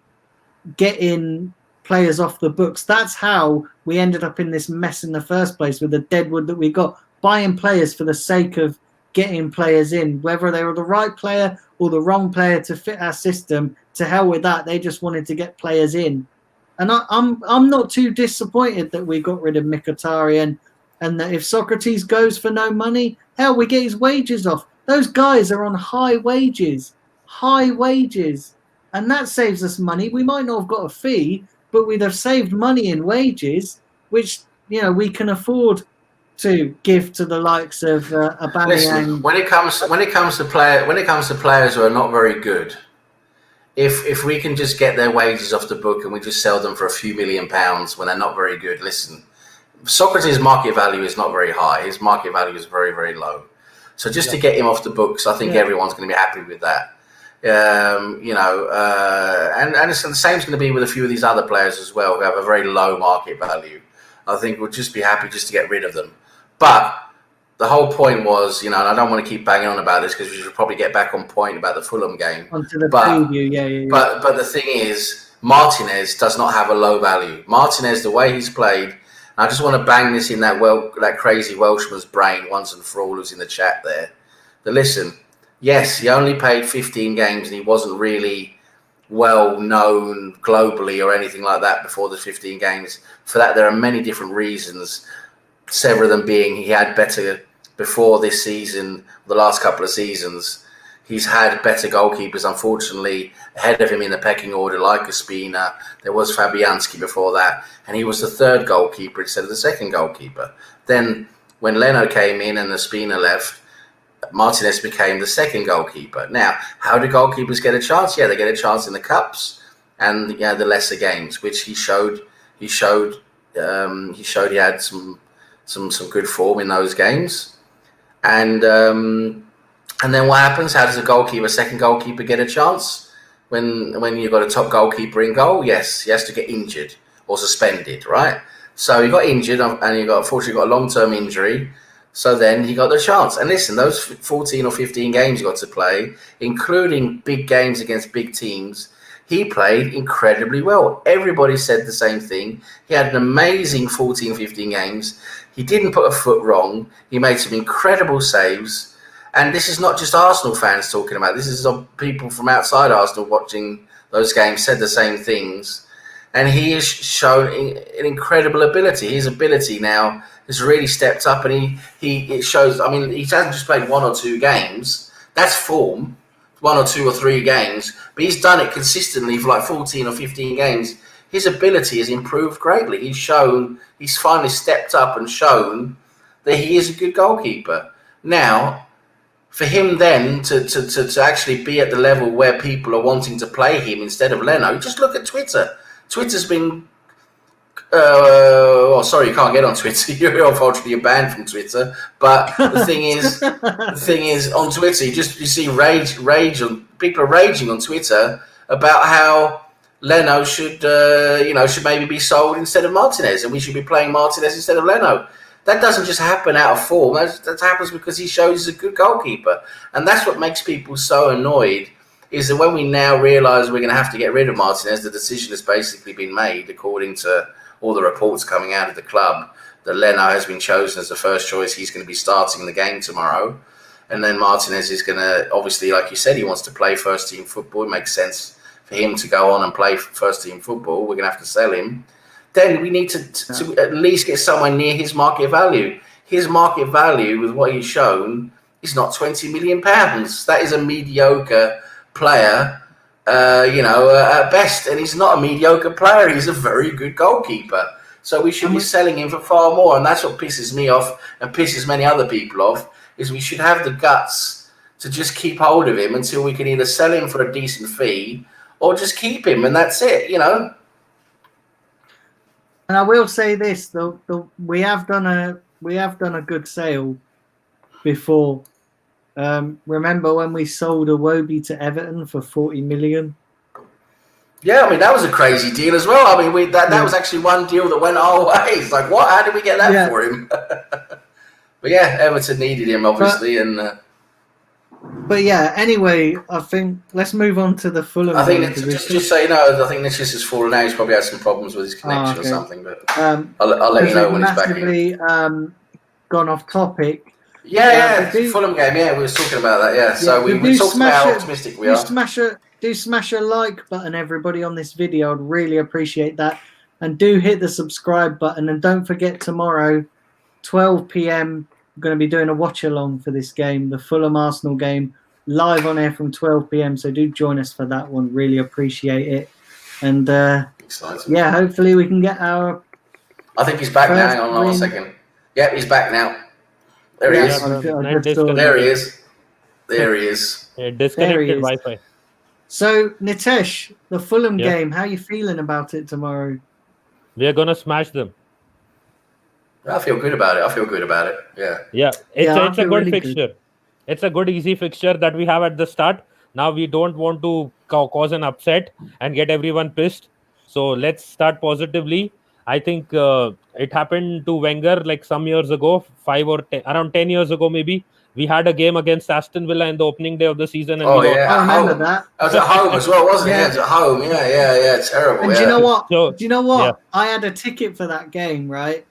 players off the books. That's how we ended up in this mess in the first place, with the deadwood that we got, buying players for the sake of getting players in, whether they were the right player or the wrong player to fit our system. To hell with that, they just wanted to get players in. And I'm not too disappointed that we got rid of Mkhitaryan, and that if Socrates goes for no money, hell, we get his wages off. Those guys are on high wages, and that saves us money. We might not have got a fee, but we'd have saved money in wages, which we can afford to give to the likes of Aubameyang. Listen, when it comes to players who are not very good, if we can just get their wages off the book and we just sell them for a few £1 million when they're not very good, listen, Socrates' market value is not very high. His market value is very, very low. So just to get him off the books, I think everyone's going to be happy with that. And it's the same is going to be with a few of these other players as well, who have a very low market value. I think we'll just be happy just to get rid of them. But the whole point was, and I don't want to keep banging on about this because we should probably get back on point about the Fulham game. Onto the preview, yeah. But the thing is, Martinez does not have a low value. Martinez, the way he's played, I just want to bang this in that crazy Welshman's brain once and for all who's in the chat there. But listen, yes, he only played 15 games and he wasn't really well known globally or anything like that before the 15 games. For that, there are many different reasons. Several of them being he had better before this season, the last couple of seasons. He's had better goalkeepers, unfortunately, ahead of him in the pecking order, like Ospina. There was Fabianski before that, and he was the third goalkeeper instead of the second goalkeeper. Then, when Leno came in and Ospina left, Martinez became the second goalkeeper. Now, how do goalkeepers get a chance? Yeah, they get a chance in the cups and the lesser games, which he showed. He showed he had some good form in those games, and then what happens? How does a second goalkeeper, get a chance when you've got a top goalkeeper in goal? Yes, he has to get injured or suspended, right? So he got injured, and unfortunately got a long-term injury. So then he got the chance. And listen, those 14 or 15 games he got to play, including big games against big teams, he played incredibly well. Everybody said the same thing. He had an amazing 14, 15 games. He didn't put a foot wrong. He made some incredible saves. And this is not just Arsenal fans talking about. This is people from outside Arsenal watching those games said the same things. And he has shown an incredible ability. His ability now has really stepped up, and it shows. I mean, he hasn't just played 1 or 2 games. That's form, 1 or 2 or 3 games. But he's done it consistently for like 14 or 15 games. His ability has improved greatly. He's finally stepped up and shown that he is a good goalkeeper. Now, for him then to actually be at the level where people are wanting to play him instead of Leno, just look at Twitter. Twitter's been... sorry, you can't get on Twitter. Unfortunately, you're banned from Twitter. But the thing is, on Twitter, you see rage. People are raging on Twitter about how Leno should maybe be sold instead of Martinez, and we should be playing Martinez instead of Leno. That doesn't just happen out of form. That happens because he shows he's a good goalkeeper, and that's what makes people so annoyed. Is that when we now realise we're going to have to get rid of Martinez, the decision has basically been made, according to all the reports coming out of the club, that Leno has been chosen as the first choice. He's going to be starting the game tomorrow. And then Martinez is going to, obviously, like you said, he wants to play first-team football. It makes sense for him to go on and play first-team football. We're going to have to sell him. Then we need to at least get somewhere near his market value. His market value, with what he's shown, is not £20 million. That is a mediocre player, at best, and he's not a mediocre player. He's a very good goalkeeper. So we should be selling him for far more, and that's what pisses me off and pisses many other people off. Is we should have the guts to just keep hold of him until we can either sell him for a decent fee or just keep him, and that's it. And I will say this: we have done a good sale before. Remember when we sold Iwobi to Everton for 40 million? Yeah, I mean, that was a crazy deal as well. I mean, that was actually one deal that went our way. It's like, what? How did we get that for him? But yeah, Everton needed him, obviously. But yeah, anyway, I think let's move on to the Fulham. I think just so you know, I think Nicias has fallen out. He's probably had some problems with his connection or something. But I'll let you know when he's back in. Gone off topic. Yeah, Fulham game. Yeah, we were talking about that. Yeah, so we talked about how optimistic we are. Do smash a like button, everybody, on this video. I'd really appreciate that. And do hit the subscribe button. And don't forget, tomorrow, 12 p.m, we're going to be doing a watch-along for this game, the Fulham-Arsenal game, live on air from 12 p.m. So do join us for that one. Really appreciate it. And, hopefully we can get our... I think he's back now. Hang on 1 second. Yep, he's back now. There he is. There he is. There he is. Yeah, disconnected Wi-Fi. So, Nitesh, the Fulham game, how are you feeling about it tomorrow? We are going to smash them. I feel good about it. Yeah. Yeah. It's a good really fixture. Good. It's a good, easy fixture that we have at the start. Now we don't want to cause an upset and get everyone pissed. So let's start positively. I think it happened to Wenger like some years ago, around 10 years ago maybe. We had a game against Aston Villa in the opening day of the season. And I remember that. That was at home as well, wasn't it? Yeah, it was at home. Yeah, terrible. And do you know what? Yeah. I had a ticket for that game, right?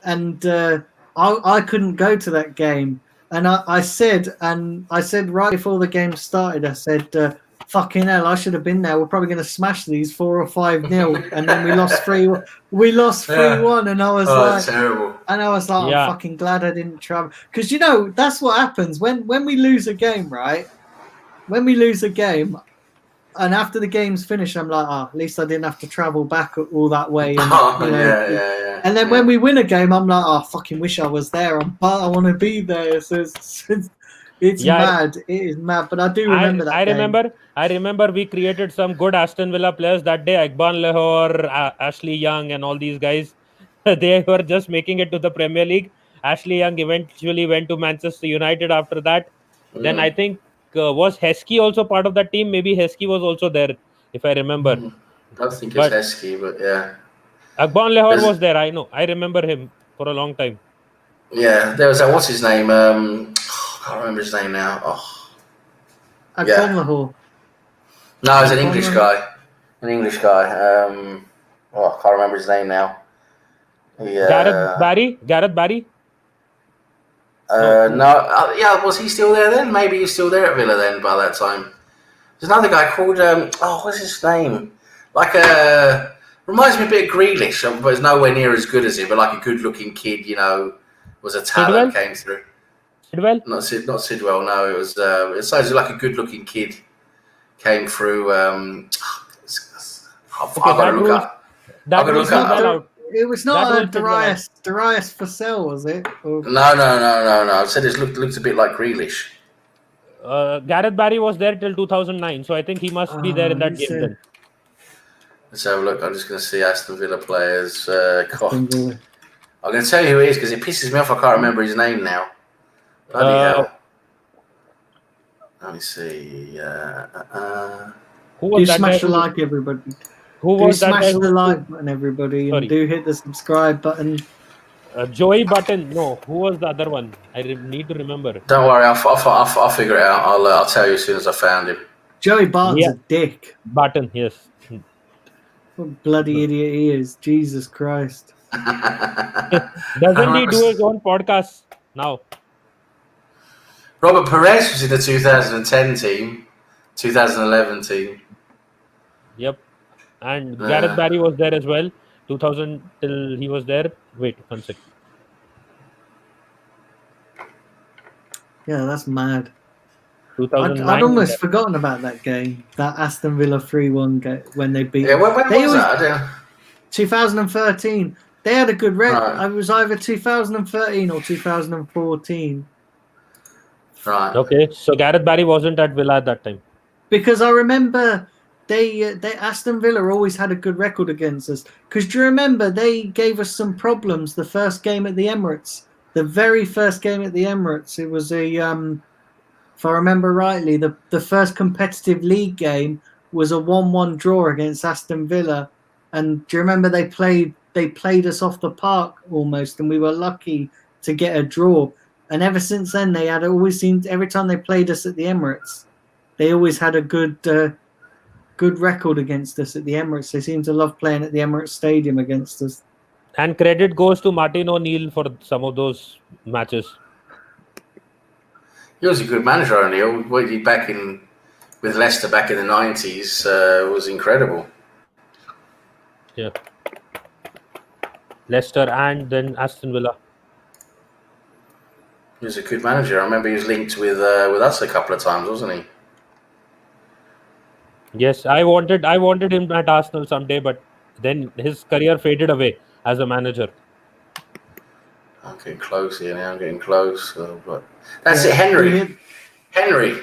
And I couldn't go to that game. And I said right before the game started, I said, fucking hell, I should have been there. We're probably going to smash these 4 or 5-0. And then we lost 3-1. We lost 3-1. And I was like, terrible. And I was like, I'm fucking glad I didn't travel. Because, that's what happens. When we lose a game, right? when we lose a game, and after the game's finished, I'm like, at least I didn't have to travel back all that way. And, Yeah. And then when we win a game, I'm like, I fucking wish I was there. I want to be there. So it's mad. It is mad. But I do remember that game. I remember we created some good Aston Villa players that day. Iqbal Lahore, Ashley Young, and all these guys. They were just making it to the Premier League. Ashley Young eventually went to Manchester United after that. Then I think was Heskey also part of that team? Maybe Heskey was also there, if I remember. I think it's Heskey, but yeah. Iqbal Lahore was there. I know. I remember him for a long time. Yeah, there was that. What's his name? I can't remember his name now. Iqbal Lahore. No, he's an English guy. I can't remember his name now. Gareth Barry? No. Was he still there then? Maybe he's still there at Villa then by that time. There's another guy called what's his name? Reminds me a bit of Grealish, but it's nowhere near as good as him. But like a good-looking kid, was a talent came through. Sidwell? Not Sidwell. No, it was. It sounds like a good-looking kid came through. I've got to look up. It was not Darius Vassell, was it? Or... No. I said it looked a bit like Grealish. Gareth Barry was there till 2009, so I think he must be there in that game then. Let's have a look. I'm just going to see Aston Villa players. I'm going to tell you who he is because it pisses me off. I can't remember his name now. Bloody hell. Let me see. Who was you that smash guy the like, everybody. Who was that smash guy the like button, everybody, and do hit the subscribe button. Joey Button. No, who was the other one? I need to remember. Don't worry, I'll figure it out. I'll tell you as soon as I found him. Joey Barton's a dick. Button, yes. What a bloody idiot he is. Jesus Christ. Doesn't he do his own podcast now? Robert Perez was in the 2010 team, 2011 team. Yep. And Gareth Barry was there as well. 2000 till he was there. Wait, 1 second. Yeah, that's mad. 2009. I'd almost forgotten about that game. That Aston Villa 3-1 game when they beat. Yeah, when was that? 2013. They had a good record. It was either 2013 or 2014. Right. Okay, so Gareth Barry wasn't at Villa at that time. Because I remember they Aston Villa always had a good record against us. Because do you remember they gave us some problems the first game at the Emirates? The very first game at the Emirates. It was if I remember rightly, the first competitive league game was a 1-1 draw against Aston Villa. And do you remember they played us off the park almost, and we were lucky to get a draw. And ever since then, they had always seemed every time they played us at the Emirates, they always had a good record against us at the Emirates. They seem to love playing at the Emirates Stadium against us. And credit goes to Martin O'Neill for some of those matches. He was a good manager, O'Neill. What he back in with Leicester back in the 90s was incredible. Yeah. Leicester and then Aston Villa. He was a good manager. I remember he was linked with us a couple of times, wasn't he? Yes, I wanted him at Arsenal someday, but then his career faded away as a manager. I'm getting close here now. I'm getting close. But that's it, Henry. Henry.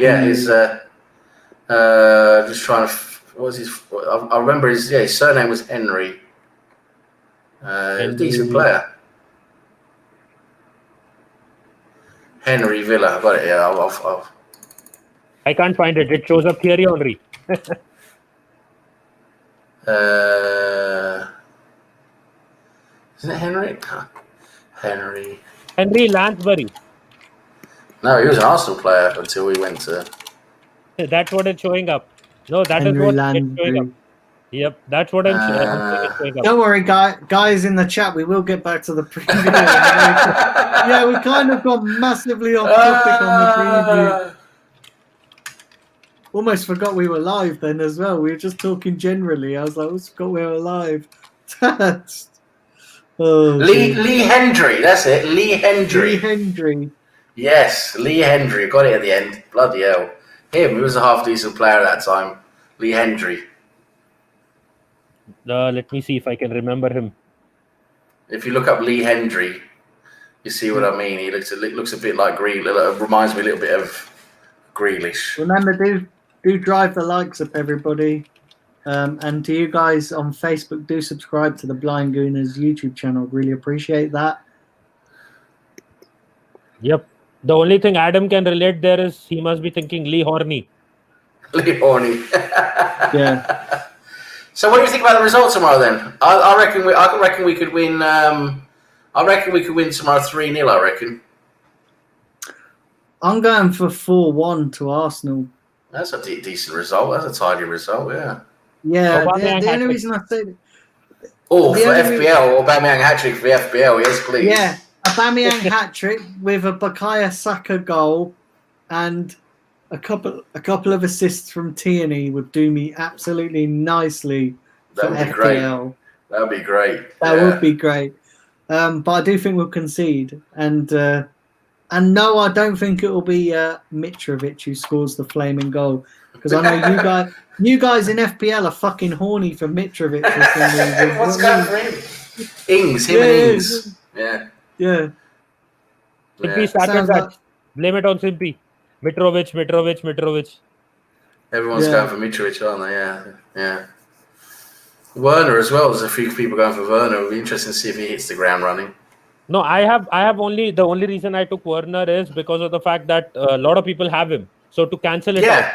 Yeah, he's just trying to. What was his? I remember his surname was Henry. Decent player. Henry Villa. I got it. Yeah, I can't find it. It shows up Thierry Henry. Isn't it Henry? Henry Lansbury. No, he was an Arsenal player until we went to. That's what it's showing up. No, that Henry is what Lansbury. it's showing up. Yep, that's what I'm showing up. Don't worry, guys in the chat. We will get back to the preview. Yeah, we kind of got massively off topic on the preview. Almost forgot we were live then as well. We were just talking generally. I was like, I forgot we were live. Oh, Lee Hendry, that's it. Lee Hendry. Lee Hendry. Yes, Lee Hendry. Got it at the end. Bloody hell. Him, he was a half decent player at that time. Lee Hendry. Let me see if I can remember him. If you look up Lee Hendry, you see what I mean. He looks a bit like Grealish. Reminds me a little bit of Grealish. Remember, do drive the likes up, everybody. And to you guys on Facebook, do subscribe to the Blind Gooners YouTube channel. Really appreciate that. Yep. The only thing Adam can relate there is he must be thinking Lee Horney. Lee Horney. Yeah. So what do you think about the result tomorrow then? I reckon we could win. I reckon we could win tomorrow 3-0. I reckon. I'm going for 4-1 to Arsenal. That's a decent result. That's a tidy result. Yeah. Yeah. The only reason I say that. Oh, for FPL or Aubameyang hat-trick for the FPL, yes, please. Yeah, Aubameyang hat-trick with a Bukayo Saka goal and a couple of assists from Tierney would do me absolutely nicely for That would be FPL. great. That would be great. That would be great. But I do think we'll concede. And no, I don't think it will be Mitrovic who scores the flaming goal. Because I know you guys in FPL are fucking horny for Mitrovic. What's going for him? Ings, him and Ings. Yeah. Yeah. Simpy started that. Blame it on Simpy. Mitrovic. Everyone's going for Mitrovic, aren't they? Yeah. Werner as well. There's a few people going for Werner. It'll be interesting to see if he hits the ground running. No, I have only the only reason I took Werner is because of the fact that a lot of people have him. So to cancel it out.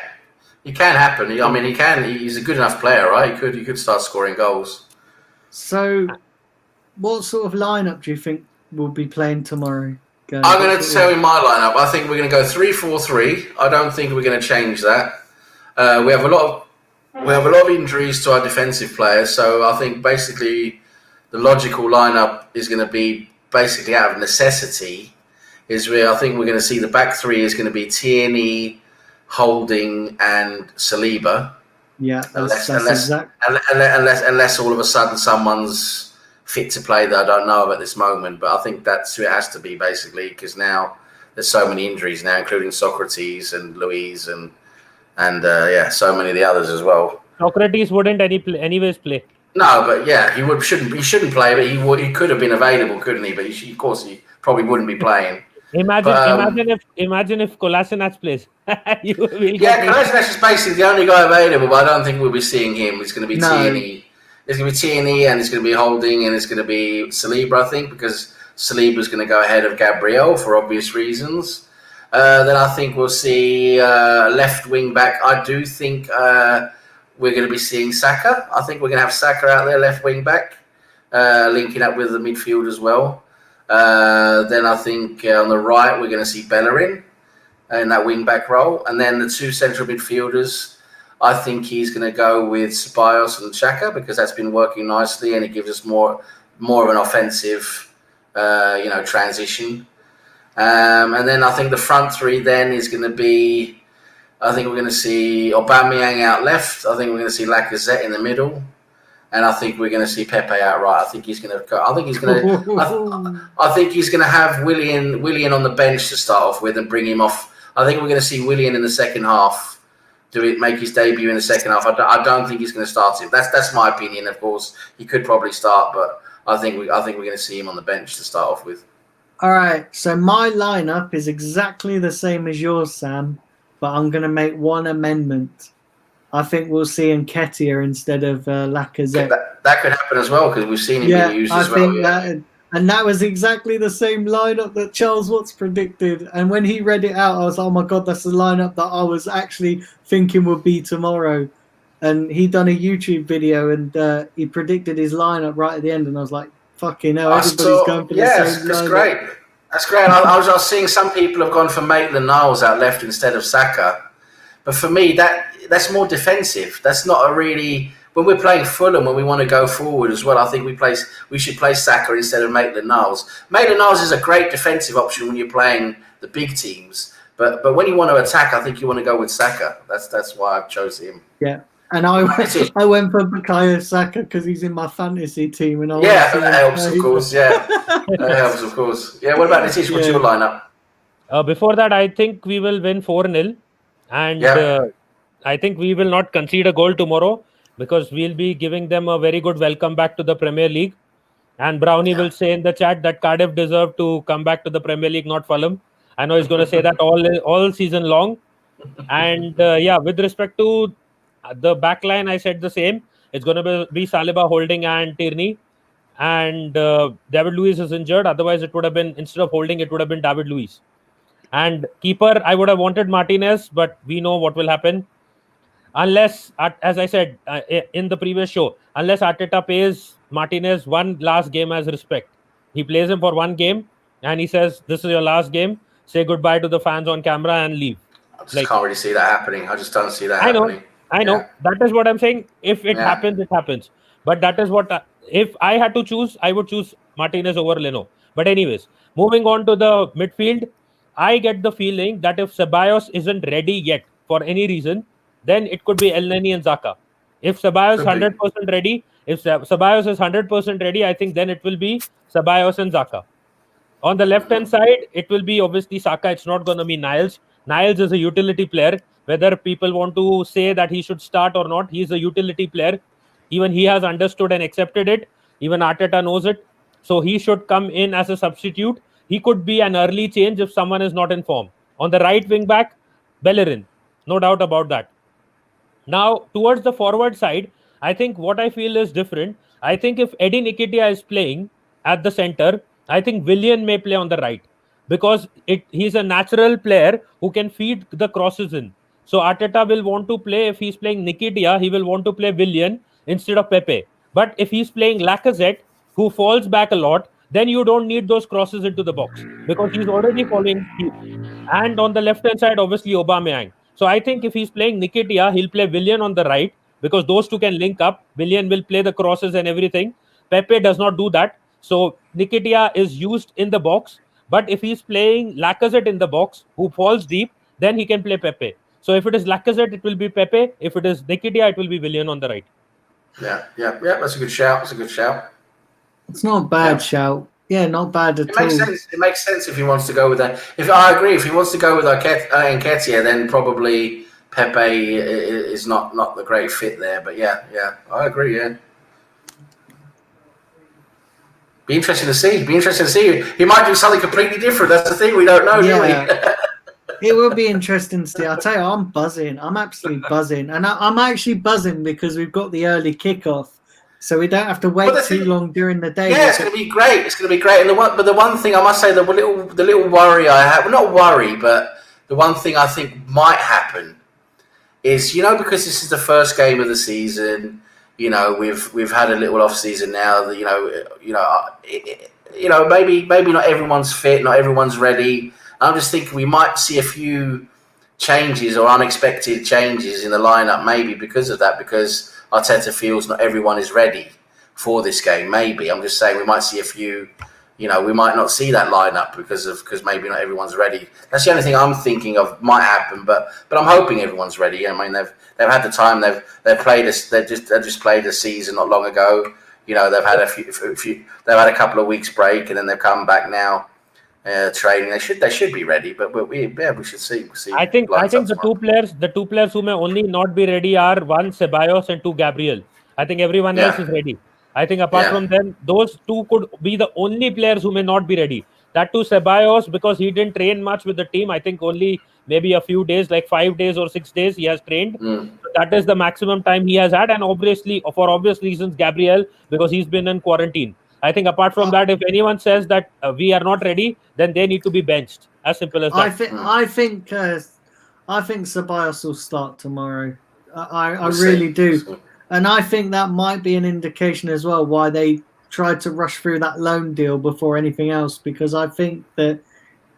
It can happen. I mean, he can. He's a good enough player, right? He could start scoring goals. So, what sort of lineup do you think we'll be playing tomorrow? I'm going to tell you my lineup. I think we're going to go 3-4-3. I don't think we're going to change that. We have a lot of injuries to our defensive players, so I think basically the logical lineup is going to be basically out of necessity. I think we're going to see the back three is going to be Tierney, Holding, and Saliba. Yeah, unless all of a sudden someone's fit to play that I don't know of at this moment. But I think that's who it has to be basically, because now there's so many injuries now, including Socrates and Luis and so many of the others as well. Socrates wouldn't anyways play. No, but yeah, he shouldn't play, but he could have been available, couldn't he? But of course he probably wouldn't be playing. Imagine if Kolasinac plays. Kolasinac is basically the only guy available, but I don't think we'll be seeing him. It's going to be Tierney. It's going to be Tierney, and it's going to be Holding, and it's going to be Saliba, I think, because Saliba's going to go ahead of Gabriel for obvious reasons. Then I think we'll see left wing back. I do think we're going to be seeing Saka. I think we're going to have Saka out there, left wing back, linking up with the midfield as well. Then I think on the right we're going to see Bellerin in that wing back role, and then the two central midfielders. I think he's going to go with Ceballos and Xhaka because that's been working nicely, and it gives us more of an offensive, transition. And then I think the front three then is going to be. I think we're going to see Aubameyang out left. I think we're going to see Lacazette in the middle. And I think we're going to see Pepe out right. I think he's going to. I think he's going to have Willian on the bench to start off with and bring him off. I think we're going to see Willian in the second half. Make his debut in the second half. I don't think he's going to start him. That's my opinion. Of course, he could probably start, but I think we're going to see him on the bench to start off with. All right. So my lineup is exactly the same as yours, Sam, but I'm going to make one amendment. I think we'll see Nketiah instead of Lacazette. That could happen as well because we've seen him being used as well. And that was exactly the same lineup that Charles Watts predicted. And when he read it out, I was like, oh my God, that's the lineup that I was actually thinking would be tomorrow. And he'd done a YouTube video and he predicted his lineup right at the end. And I was like, fucking hell, everybody's going for the same lineup. Great. That's great. I was seeing some people have gone for Maitland-Niles out left instead of Saka. But for me, that's more defensive. That's not a really... When we're playing Fulham, when we want to go forward as well, I think we should play Saka instead of Maitland-Niles. Maitland-Niles is a great defensive option when you're playing the big teams. But when you want to attack, I think you want to go with Saka. That's why I chose him. Yeah. And I went for Bukayo Saka because he's in my fantasy team, and that helps, of course. Yeah, that helps, of course. Yeah. What about Nitish? What's your lineup? Before that, I think we will win 4-0, and I think we will not concede a goal tomorrow because we'll be giving them a very good welcome back to the Premier League. And Brownie will say in the chat that Cardiff deserve to come back to the Premier League, not Fulham. I know he's going to say that all season long. And with respect to the back line, I said the same. It's going to be Saliba, Holding, and Tierney. And David Luiz is injured. Otherwise, it would have been, instead of Holding, it would have been David Luiz. And keeper, I would have wanted Martinez, but we know what will happen. Unless, as I said in the previous show, unless Arteta pays Martinez one last game as respect. He plays him for one game and he says, "This is your last game. Say goodbye to the fans on camera and leave." I just can't really see that happening. I just don't see that happening. I know. That is what I'm saying. If it happens, it happens. But that is what, if I had to choose, I would choose Martinez over Leno. But anyways, moving on to the midfield, I get the feeling that if Ceballos isn't ready yet for any reason, then it could be Elneny and Xhaka. If Ceballos is 100% ready, if Ceballos is 100% ready, I think then it will be Ceballos and Xhaka. On the left-hand side, it will be obviously Saka. It's not going to be Niles. Niles is a utility player. Whether people want to say that he should start or not, he's a utility player. Even he has understood and accepted it. Even Arteta knows it. So he should come in as a substitute. He could be an early change if someone is not in form. On the right wing back, Bellerin. No doubt about that. Now, towards the forward side, I think what I feel is different. I think if Eddie Nketiah is playing at the center, I think Willian may play on the right because he's a natural player who can feed the crosses in. So Arteta will want to play, if he's playing Nketiah, he will want to play Willian instead of Pepe. But if he's playing Lacazette, who falls back a lot, then you don't need those crosses into the box because he's already falling deep. And on the left-hand side, obviously, Aubameyang. So I think if he's playing Nketiah, he'll play Willian on the right because those two can link up. Willian will play the crosses and everything. Pepe does not do that. So Nketiah is used in the box. But if he's playing Lacazette in the box, who falls deep, then he can play Pepe. So if it is Lacazette, it will be Pepe. If it is Nketiah, it will be Willian on the right. Yeah. That's a good shout. It's not a bad shout. Yeah, not bad at all. It makes sense if he wants to go with that. I agree, if he wants to go with Nketiah, then probably Pepe is not the great fit there. But yeah, I agree. Yeah, be interesting to see. He might do something completely different. That's the thing, we don't know, do we? It will be interesting to see. I'll tell you, I'm buzzing. I'm absolutely buzzing, and I'm actually buzzing because we've got the early kickoff. So we don't have to wait too long during the day. Yeah, it's going to be great. And the one thing I must say, the little worry I have, well, not worry, but the one thing I think might happen is, because this is the first game of the season, we've had a little off season now. Maybe not everyone's fit, not everyone's ready. I'm just thinking we might see a few changes or unexpected changes in the lineup, maybe because of that, because Arteta feels not everyone is ready for this game. Maybe I'm just saying we might see a few. We might not see that lineup because maybe not everyone's ready. That's the only thing I'm thinking of might happen. But I'm hoping everyone's ready. I mean, they've had the time. They've played this. They just played a season not long ago. They've had they've had a couple of weeks break and then they've come back now. Training, they should be ready, but we should see. I think the two players who may only not be ready are one Ceballos and two Gabriel. I think everyone else is ready. I think apart from them, those two could be the only players who may not be ready. That too Ceballos, because he didn't train much with the team. I think only maybe a few days, like 5 days or 6 days, he has trained. So that is the maximum time he has had, and obviously, for obvious reasons, Gabriel, because he's been in quarantine. I think apart from that, if anyone says that we are not ready, then they need to be benched. As simple as that. I think Ceballos will start tomorrow. I really do. And I think that might be an indication as well why they tried to rush through that loan deal before anything else, because I think that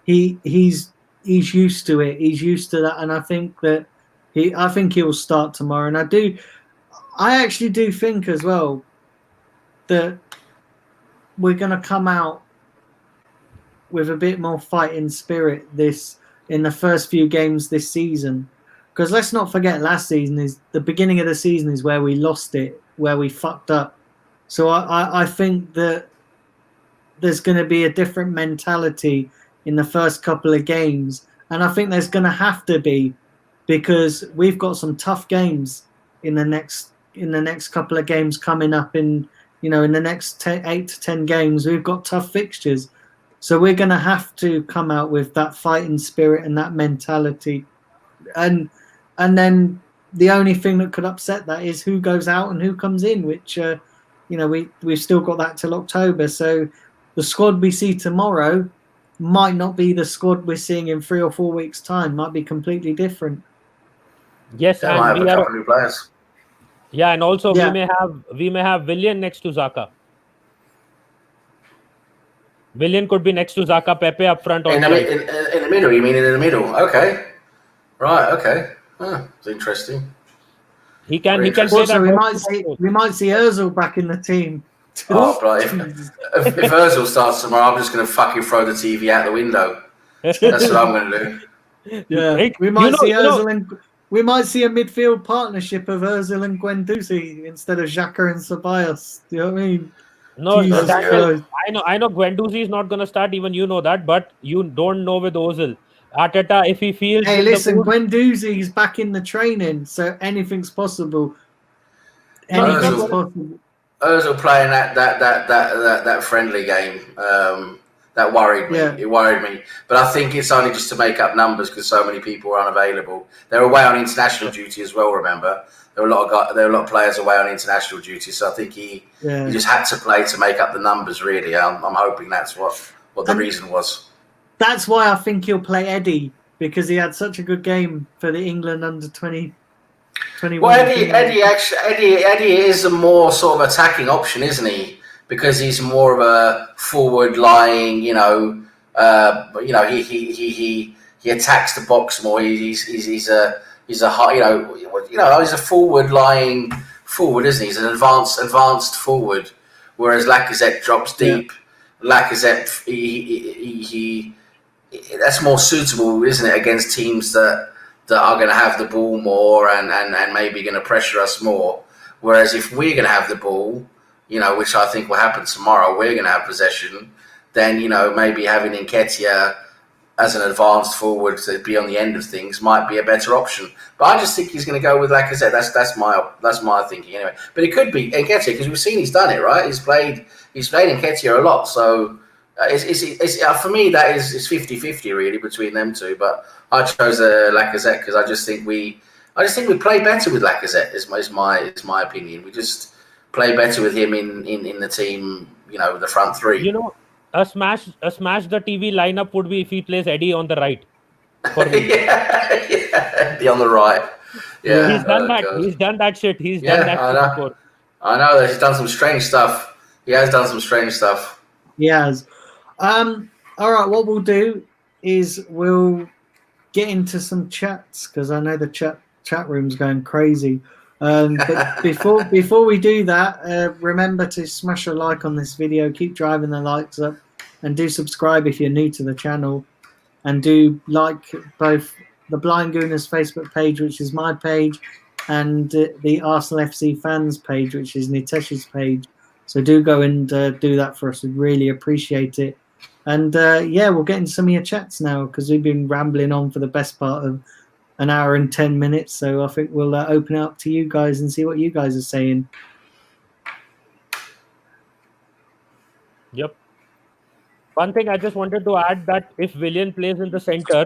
he's used to it. He's used to that, and I think that he will start tomorrow. And I actually do think as well that we're going to come out with a bit more fighting spirit in the first few games this season, because let's not forget last season is the beginning of the season is where we lost it, where we fucked up. So I think that there's going to be a different mentality in the first couple of games, and I think there's going to have to be, because we've got some tough games in the next couple of games coming up. In the next 8 to 10 games, we've got tough fixtures, so we're going to have to come out with that fighting spirit and that mentality, and then the only thing that could upset that is who goes out and who comes in, which we've still got that till October. So the squad we see tomorrow might not be the squad we're seeing in 3 or 4 weeks' time. Might be completely different. Yes, They might have a couple of new players. Yeah, and also we may have Willian next to Xhaka. Willian could be next to Xhaka, Pepe up front. In the middle, you mean in the middle? Okay. Right, okay. It's interesting. He can play also, that. we might see Ozil back in the team. Oh, but if Ozil starts tomorrow, I'm just going to fucking throw the TV out the window. That's what I'm going to do. Yeah, we might see Ozil and we might see a midfield partnership of Ozil and Guendouzi instead of Xhaka and Ceballos. Do you know what I mean? No, I know Guendouzi is not going to start. Even you know that, but you don't know with Ozil. Arteta, if he feels. Hey, listen, Guendouzi is back in the training, so anything's possible. Anything's possible. Ozil playing that friendly game, that worried me. Yeah. It worried me, but I think it's only just to make up numbers because so many people are unavailable. They're away on international duty as well. Remember, there were a lot of players away on international duty, so I think he just had to play to make up the numbers. Really, I'm hoping that's what the reason was. That's why I think he'll play Eddie, because he had such a good game for the England under 21. Well, Eddie is a more sort of attacking option, isn't he? Because he's more of a forward lying, he attacks the box more. He's a forward lying forward, isn't he? He's an advanced forward, whereas Lacazette drops deep. Yeah. Lacazette, he that's more suitable, isn't it, against teams that are going to have the ball more and maybe going to pressure us more. Whereas if we're going to have the ball, which I think will happen tomorrow, we're going to have possession, then, maybe having Nketiah as an advanced forward to be on the end of things might be a better option. But I just think he's going to go with Lacazette. That's my thinking anyway. But it could be Nketiah because we've seen he's done it, right? He's played Nketiah a lot, so it's for me that is 50-50 really between them two. But I chose Lacazette because I just think we play better with Lacazette. Is my opinion. We just play better with him in the team. The front three. A smash the TV lineup would be if he plays Eddie on the right. For me. Eddie on the right. Yeah, he's done that. God. He's done that shit. He's done that shit before. I know that he's done some strange stuff. He has done some strange stuff. He has. All right, what we'll do is we'll get into some chats because I know the chat room's going crazy. But before we do that, remember to smash a like on this video, keep driving the likes up, and do subscribe if you're new to the channel, and do like both the Blind Gooners Facebook page, which is my page, and the Arsenal FC fans page, which is Nitesh's page. So do go and do that for us. We'd really appreciate it. And we'll get into some of your chats now because we've been rambling on for the best part of an hour and 10 minutes. So I think we'll open it up to you guys and see what you guys are saying. Yep. One thing I just wanted to add that if Willian plays in the center,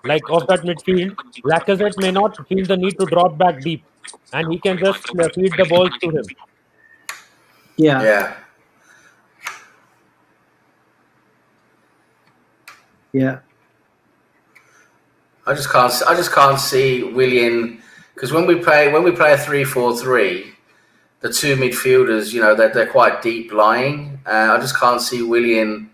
like of that midfield, Lacazette may not feel the need to drop back deep and he can just feed the balls to him. Yeah. I just can't see Willian because when we play a 3-4-3, the two midfielders, they're quite deep lying. I just can't see Willian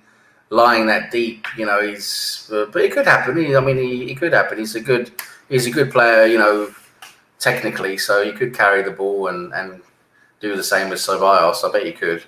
lying that deep. But it could happen. It could happen. He's a good player, technically. So he could carry the ball and do the same with Ceballos. I bet he could.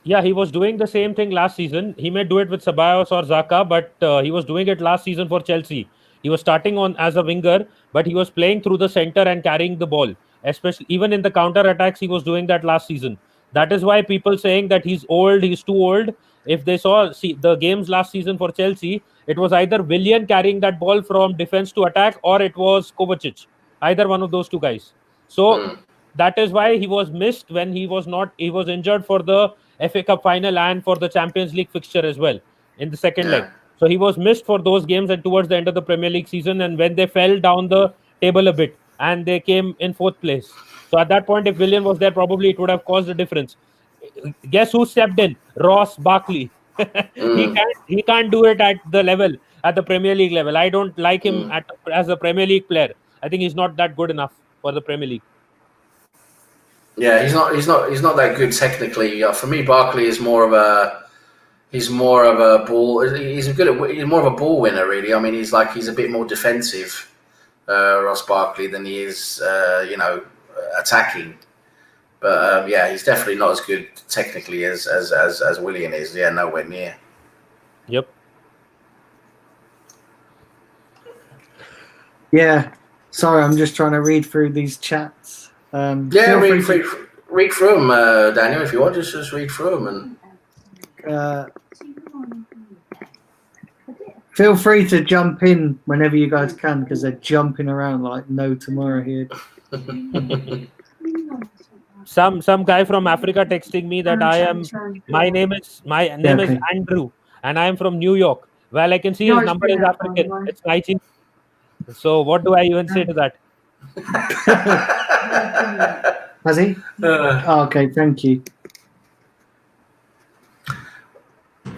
Yeah, he was doing the same thing last season. He may do it with Ceballos or Xhaka, but he was doing it last season for Chelsea. He was starting on as a winger, but he was playing through the center and carrying the ball. Especially even in the counter attacks, he was doing that last season. That is why people saying that he's old, he's too old. If they saw the games last season for Chelsea, it was either Willian carrying that ball from defense to attack, or it was Kovacic, either one of those two guys. So that is why he was missed when he was not. He was injured for the FA Cup final and for the Champions League fixture as well in the second leg. So he was missed for those games and towards the end of the Premier League season, and when they fell down the table a bit and they came in 4th place. So at that point, if Willian was there, probably it would have caused a difference. Guess who stepped in? Ross Barkley. He can't do it at the Premier League level. I don't like him as a Premier League player. I think he's not that good enough for the Premier League. Yeah, he's not that good technically. For me, Barkley is more of a ball. He's more of a ball winner, really. I mean, he's a bit more defensive, Ross Barkley, than he is, attacking. But yeah, he's definitely not as good technically as Willian is. Yeah, nowhere near. Yep. Yeah. Sorry, I'm just trying to read through these chats. Read through them, Daniel, if you want. Just read through them and. Feel free to jump in whenever you guys can, because they're jumping around like no tomorrow here. Some guy from Africa texting me that my name is Andrew and I am from New York. Well, I can see his number is African. It's 19. So what do I even say to that? Has he? Okay, thank you.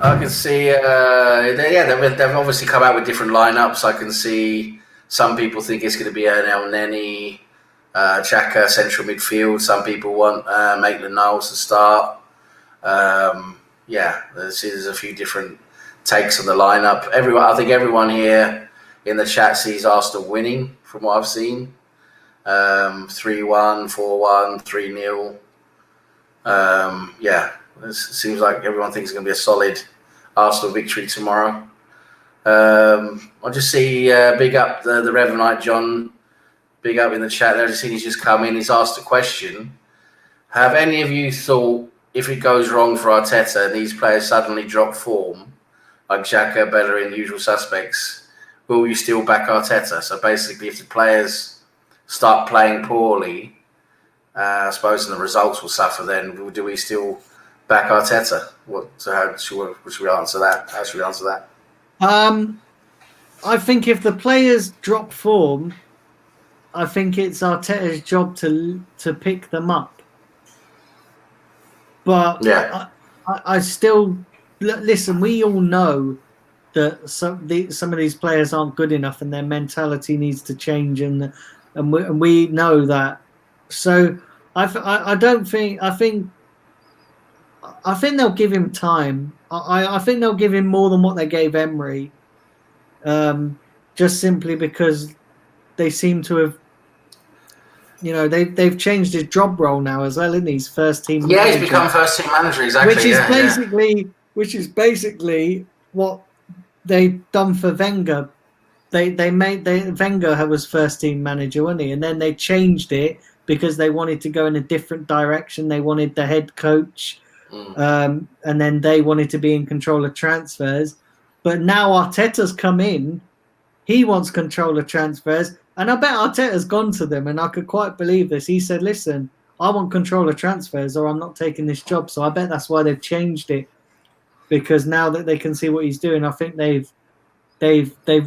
I can see, they've obviously come out with different lineups. I can see some people think it's going to be an El Neni, Xhaka central midfield. Some people want Maitland-Niles to start. There's a few different takes on the lineup. I think everyone here in the chat sees Arsenal winning, from what I've seen. 3-1, 4-1, 3-0. It seems like everyone thinks it's going to be a solid Arsenal victory tomorrow. I'll just see big up the Revanite John, big up in the chat there. I've just seen he's just come in. He's asked a question. Have any of you thought, if it goes wrong for Arteta and these players suddenly drop form, like Xhaka, Bellerin, usual suspects, will you still back Arteta? So basically, if the players start playing poorly, I suppose the results will suffer then. Do we still back Arteta? How should we answer that? How should we answer that? I think if the players drop form, I think it's Arteta's job to pick them up. But yeah. I still listen. We all know that some of these players aren't good enough, and their mentality needs to change, and we know that. So I think they'll give him time. I think they'll give him more than what they gave Emery, just simply because they seem to have, they've changed his job role now as well, isn't he? He's first team. Yeah, manager, he's become first team manager, exactly. Which is basically what they've done for Wenger. Wenger was first team manager, wasn't he? And then they changed it because they wanted to go in a different direction. They wanted the head coach. And then they wanted to be in control of transfers. But now Arteta's come in. He wants control of transfers. And I bet Arteta's gone to them, and I could quite believe this. He said, listen, I want control of transfers or I'm not taking this job. So I bet that's why they've changed it. Because now that they can see what he's doing, I think they've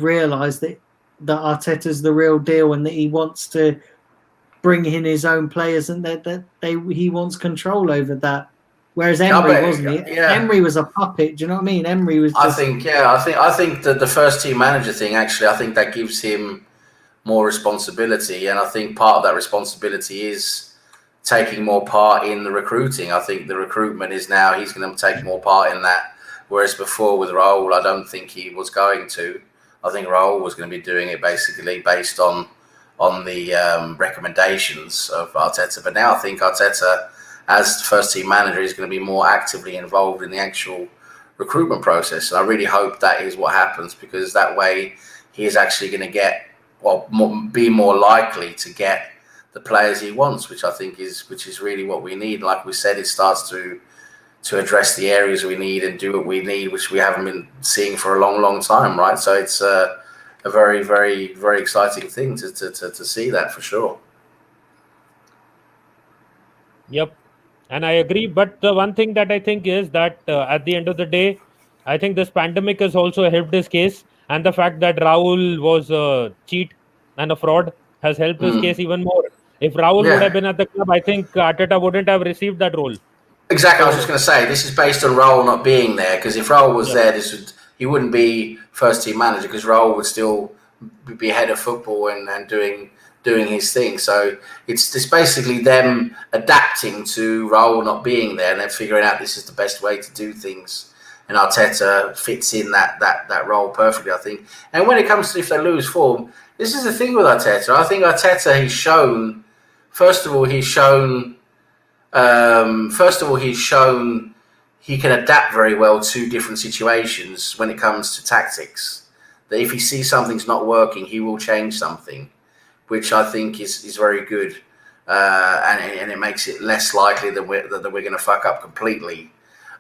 realised that Arteta's the real deal and that he wants to bring in his own players and that he wants control over that. Whereas Emery wasn't he? Yeah. Emery was a puppet. Do you know what I mean? Emery was. I think that the first team manager thing, actually, I think that gives him more responsibility, and I think part of that responsibility is taking more part in the recruiting. I think the recruitment is now he's going to take more part in that, whereas before with Raul, I don't think he was going to. I think Raul was going to be doing it basically based on the recommendations of Arteta. But now I think Arteta, as first team manager, is going to be more actively involved in the actual recruitment process. And I really hope that is what happens, because that way he is actually going to get, be more likely to get the players he wants, which I think is really what we need. Like we said, it starts to address the areas we need and do what we need, which we haven't been seeing for a long, long time, right? So it's a very, very, very exciting thing to see that for sure. Yep, and I agree. But the one thing that I think is that at the end of the day, I think this pandemic has also helped his case, and the fact that Raul was a cheat and a fraud has helped his case even more. If Raul would have been at the club, I think Arteta wouldn't have received that role. Exactly. I was just going to say, this is based on Raul not being there, because if Raul was there, he wouldn't be first team manager, because Raul would still be head of football and doing his thing. So it's basically them adapting to Raul not being there, and then figuring out this is the best way to do things. And Arteta fits in that role perfectly, I think. And when it comes to if they lose form, this is the thing with Arteta. I think Arteta, he's shown he can adapt very well to different situations when it comes to tactics. That if he sees something's not working, he will change something, which I think is very good, and it makes it less likely that we're going to fuck up completely.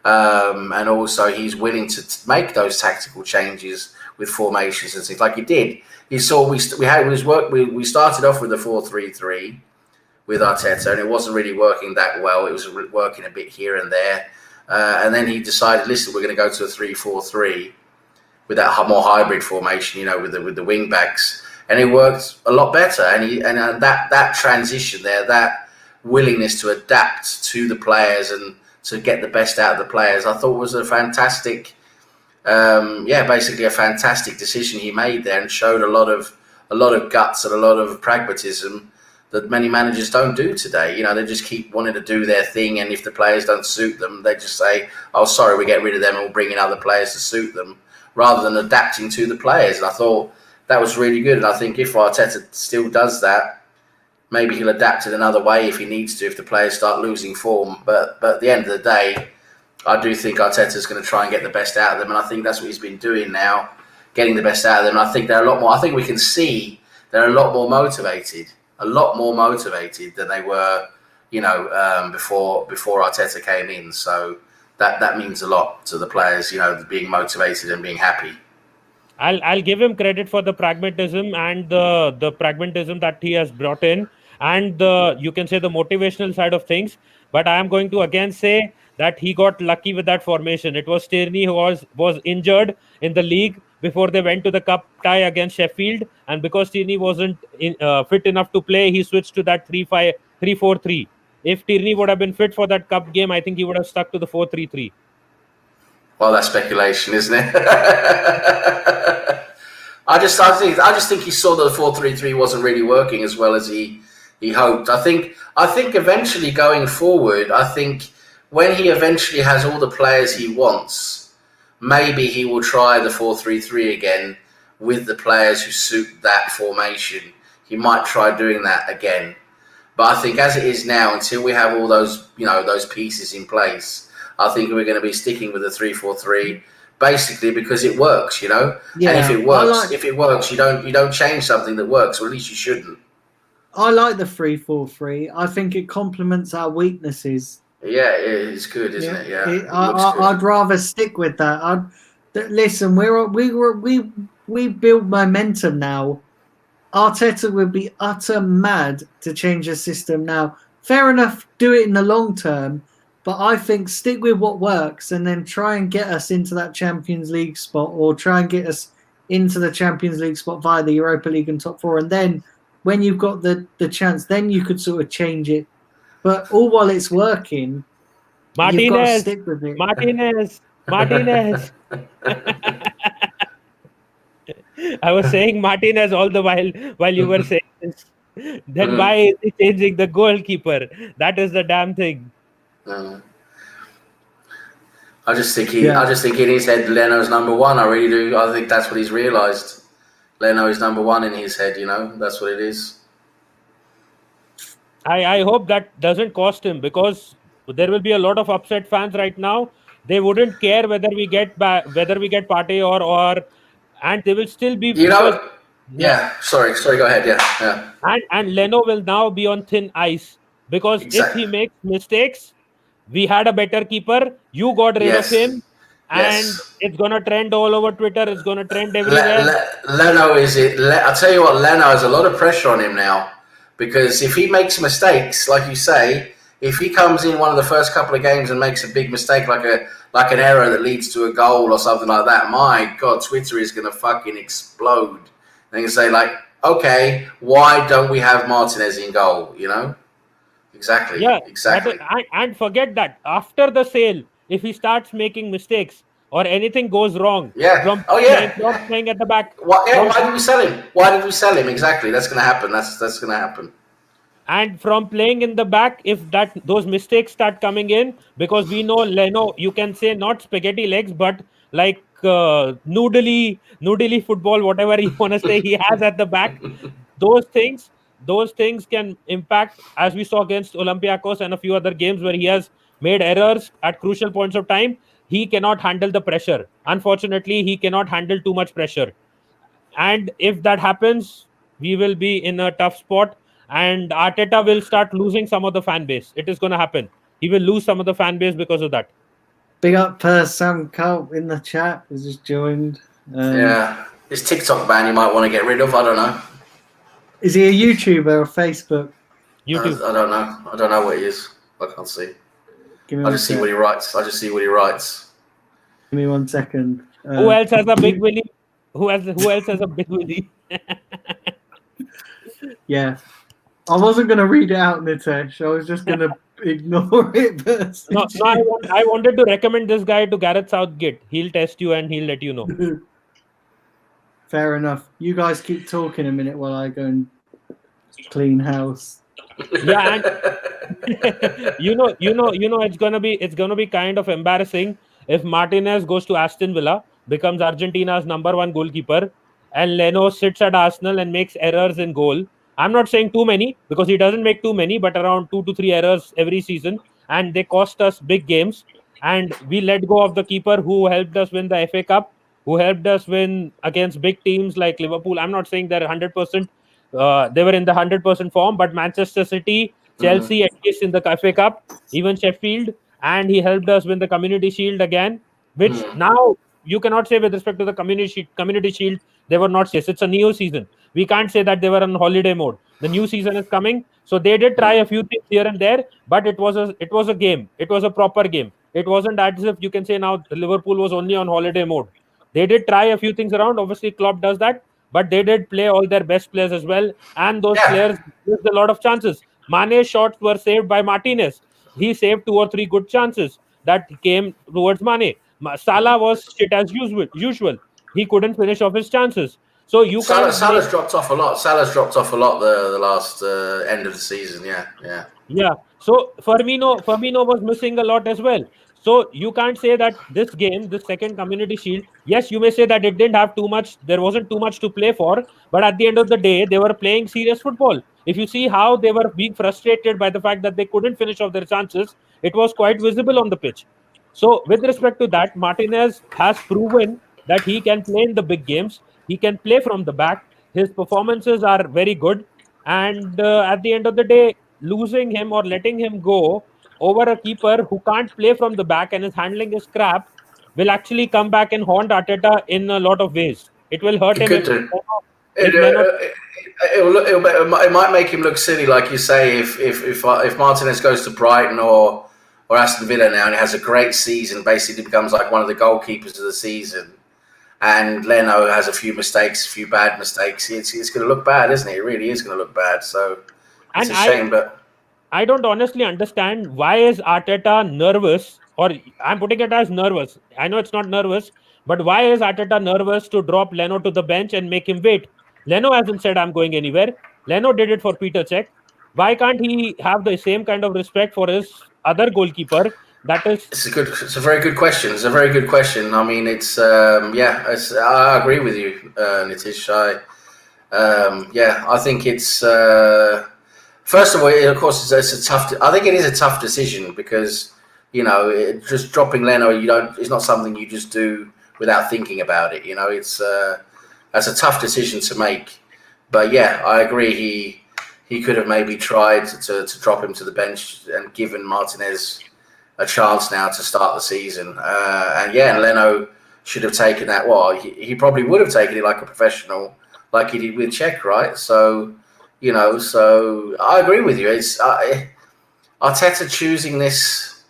And also, he's willing to make those tactical changes with formations and things like he did. You saw we started off with a 4-3-3 with Arteta, and it wasn't really working that well. It was working a bit here and there, and then he decided, listen, we're going to go to a 3-4-3 with that more hybrid formation, with the wing backs. And it worked a lot better, and that transition there, that willingness to adapt to the players and to get the best out of the players, I thought was a fantastic, basically a fantastic decision he made there, and showed a lot of guts and a lot of pragmatism that many managers don't do today. They just keep wanting to do their thing, and if the players don't suit them, they just say, "Oh, sorry, we get rid of them and we'll bring in other players to suit them," rather than adapting to the players. And I thought that was really good, and I think if Arteta still does that, maybe he'll adapt it another way if he needs to, if the players start losing form. But at the end of the day, I do think Arteta's going to try and get the best out of them, and I think that's what he's been doing now, getting the best out of them. And I think they're a lot more. I think we can see they're a lot more motivated than they were, before Arteta came in. So that means a lot to the players, being motivated and being happy. I'll give him credit for the pragmatism and the pragmatism that he has brought in, and you can say the motivational side of things. But I am going to again say that he got lucky with that formation. It was Tierney who was injured in the league before they went to the cup tie against Sheffield, and because Tierney wasn't fit enough to play, he switched to that 3-4-3. If Tierney would have been fit for that cup game, I think he would have stuck to the 4-3-3. Well, that's speculation, isn't it? I just think he saw that the 4-3-3 wasn't really working as well as he hoped. I think eventually going forward, I think when he eventually has all the players he wants, maybe he will try the 4-3-3 again with the players who suit that formation. He might try doing that again. But I think as it is now, until we have all those pieces in place, I think we're going to be sticking with the 3-4-3, basically because it works, Yeah, and if it works, you don't change something that works, or at least you shouldn't. I like the 3-4-3. I think it complements our weaknesses. Yeah, it's good, isn't it? Yeah, I'd rather stick with that. Listen, we build momentum now. Arteta would be utter mad to change the system now. Fair enough, do it in the long term. But I think stick with what works and then try and get us into that Champions League spot, or try and get us into the Champions League spot via the Europa League and top four. And then when you've got the chance, then you could sort of change it. But all while it's working, you've got to stick with it. Martinez. I was saying Martinez all the while you were saying this. Then why is he changing the goalkeeper? That is the damn thing. I just think in his head, Leno's number one. I really do. I think that's what he's realised. Leno is number one in his head. That's what it is. I hope that doesn't cost him, because there will be a lot of upset fans right now. They wouldn't care whether we get Partey or and they will still be You because know, yeah. Sorry. Go ahead. Yeah. and Leno will now be on thin ice because if he Exactly. makes mistakes, we had a better keeper. You got rid of him, Yes. and Yes. it's gonna trend all over Twitter. It's gonna trend everywhere. Leno is it. I tell you what, Leno has a lot of pressure on him now because if he makes mistakes, like you say, if he comes in one of the first couple of games and makes a big mistake, like an error that leads to a goal or something like that, my God, Twitter is gonna fucking explode. And you say like, okay, why don't we have Martinez in goal? You know, exactly, Yeah, exactly. and forget that after the sale, if he starts making mistakes or anything goes wrong Yeah. from Oh playing yeah. from Yeah. playing at the back, from Why did we sell him? Why did we sell him? Exactly. That's gonna happen. That's gonna happen. and from playing in the back, if that those mistakes start coming in, because we know Leno, you can say not spaghetti legs, but like noodly football, whatever you want to say, he has at the back. Those things, those things can impact, as we saw against Olympiacos and a few other games where he has made errors at crucial points of time. He cannot handle the pressure. Unfortunately, he cannot handle too much pressure, and if that happens, we will be in a tough spot, and Arteta will start losing some of the fan base. It is going to happen. He will lose some of the fan base because of that. Big up Sam Culp in the chat has just joined. Yeah. This TikTok ban you might want to get rid of. I don't know. Is he a YouTuber or Facebook? YouTube. I don't know. I don't know what he is. I can't see. Give me I one just see sec. what he writes. Give me 1 second. Who else has a big willy? Who else has a big willy? Yeah. I wasn't going to read it out, Nitesh. I was just going to ignore it. But No, I wanted to recommend this guy to Gareth Southgate. He'll test you and he'll let you know. Fair enough. You guys keep talking a minute while I go and clean house. Yeah, and it's gonna be kind of embarrassing if Martinez goes to Aston Villa, becomes Argentina's #1 goalkeeper, and Leno sits at Arsenal and makes errors in goal. I'm not saying too many because he doesn't make too many, but around 2 to 3 errors every season, and they cost us big games. And we let go of the keeper who helped us win the FA Cup, who helped us win against big teams like Liverpool. I'm not saying they're 100%. They were in the 100% form, but Manchester City, Mhm. Chelsea, at least in the FA Cup, even Sheffield, and he helped us win the Community Shield again, which Mhm. now you cannot say with respect to the Community Shield, they were not serious. It's a new season. We can't say that they were on holiday mode. The new season is coming, so they did try a few things here and there, but it was a game. It was a proper game. It wasn't as if you can say now Liverpool was only on holiday mode. They did try a few things around. Obviously, Klopp does that, but they did play all their best players as well, and those Yeah. players missed a lot of chances. Mane's shots were saved by Martinez. He saved 2 or 3 good chances that came towards Mane. Salah was shit as usual. He couldn't finish off his chances. So you can't make. Salah's dropped off a lot. Salah's dropped off a lot the last end of the season. Yeah. Yeah. So Firmino was missing a lot as well. So you can't say that this game, this second Community Shield, yes, you may say that it didn't have too much, there wasn't too much to play for, but at the end of the day, they were playing serious football. If you see how they were being frustrated by the fact that they couldn't finish off their chances, it was quite visible on the pitch. So with respect to that, Martinez has proven that he can play in the big games. He can play from the back. His performances are very good. And at the end of the day, losing him or letting him go over a keeper who can't play from the back and is handling his crap will actually come back and haunt Arteta in a lot of ways. It will hurt It him could do. if Leno. It might make him look silly, like you say, if Martinez goes to Brighton or Aston Villa now and he has a great season, basically becomes like one of the goalkeepers of the season, and Leno has a few mistakes, a few bad mistakes, it's going to look bad, isn't it? It really is going to look bad. So it's And a shame, but I don't honestly understand why is Arteta nervous, or I'm putting it as nervous. I know it's not nervous, but why is Arteta nervous to drop Leno to the bench and make him wait? Leno hasn't said I'm going anywhere. Leno did it for Peter Cech. Why can't he have the same kind of respect for his other goalkeeper? That is, it's a very good question. It's a very good question. I mean, I agree with you, Nitish. I think it's. First of all, of course, it's a tough. I think it is a tough decision because just dropping Leno, it's not something you just do without thinking about it. It's That's a tough decision to make. But yeah, I agree. He could have maybe tried to drop him to the bench and given Martinez a chance now to start the season. And Leno should have taken that. Well, he probably would have taken it like a professional, like he did with Czech, right? So, so I agree with you. It's Arteta choosing this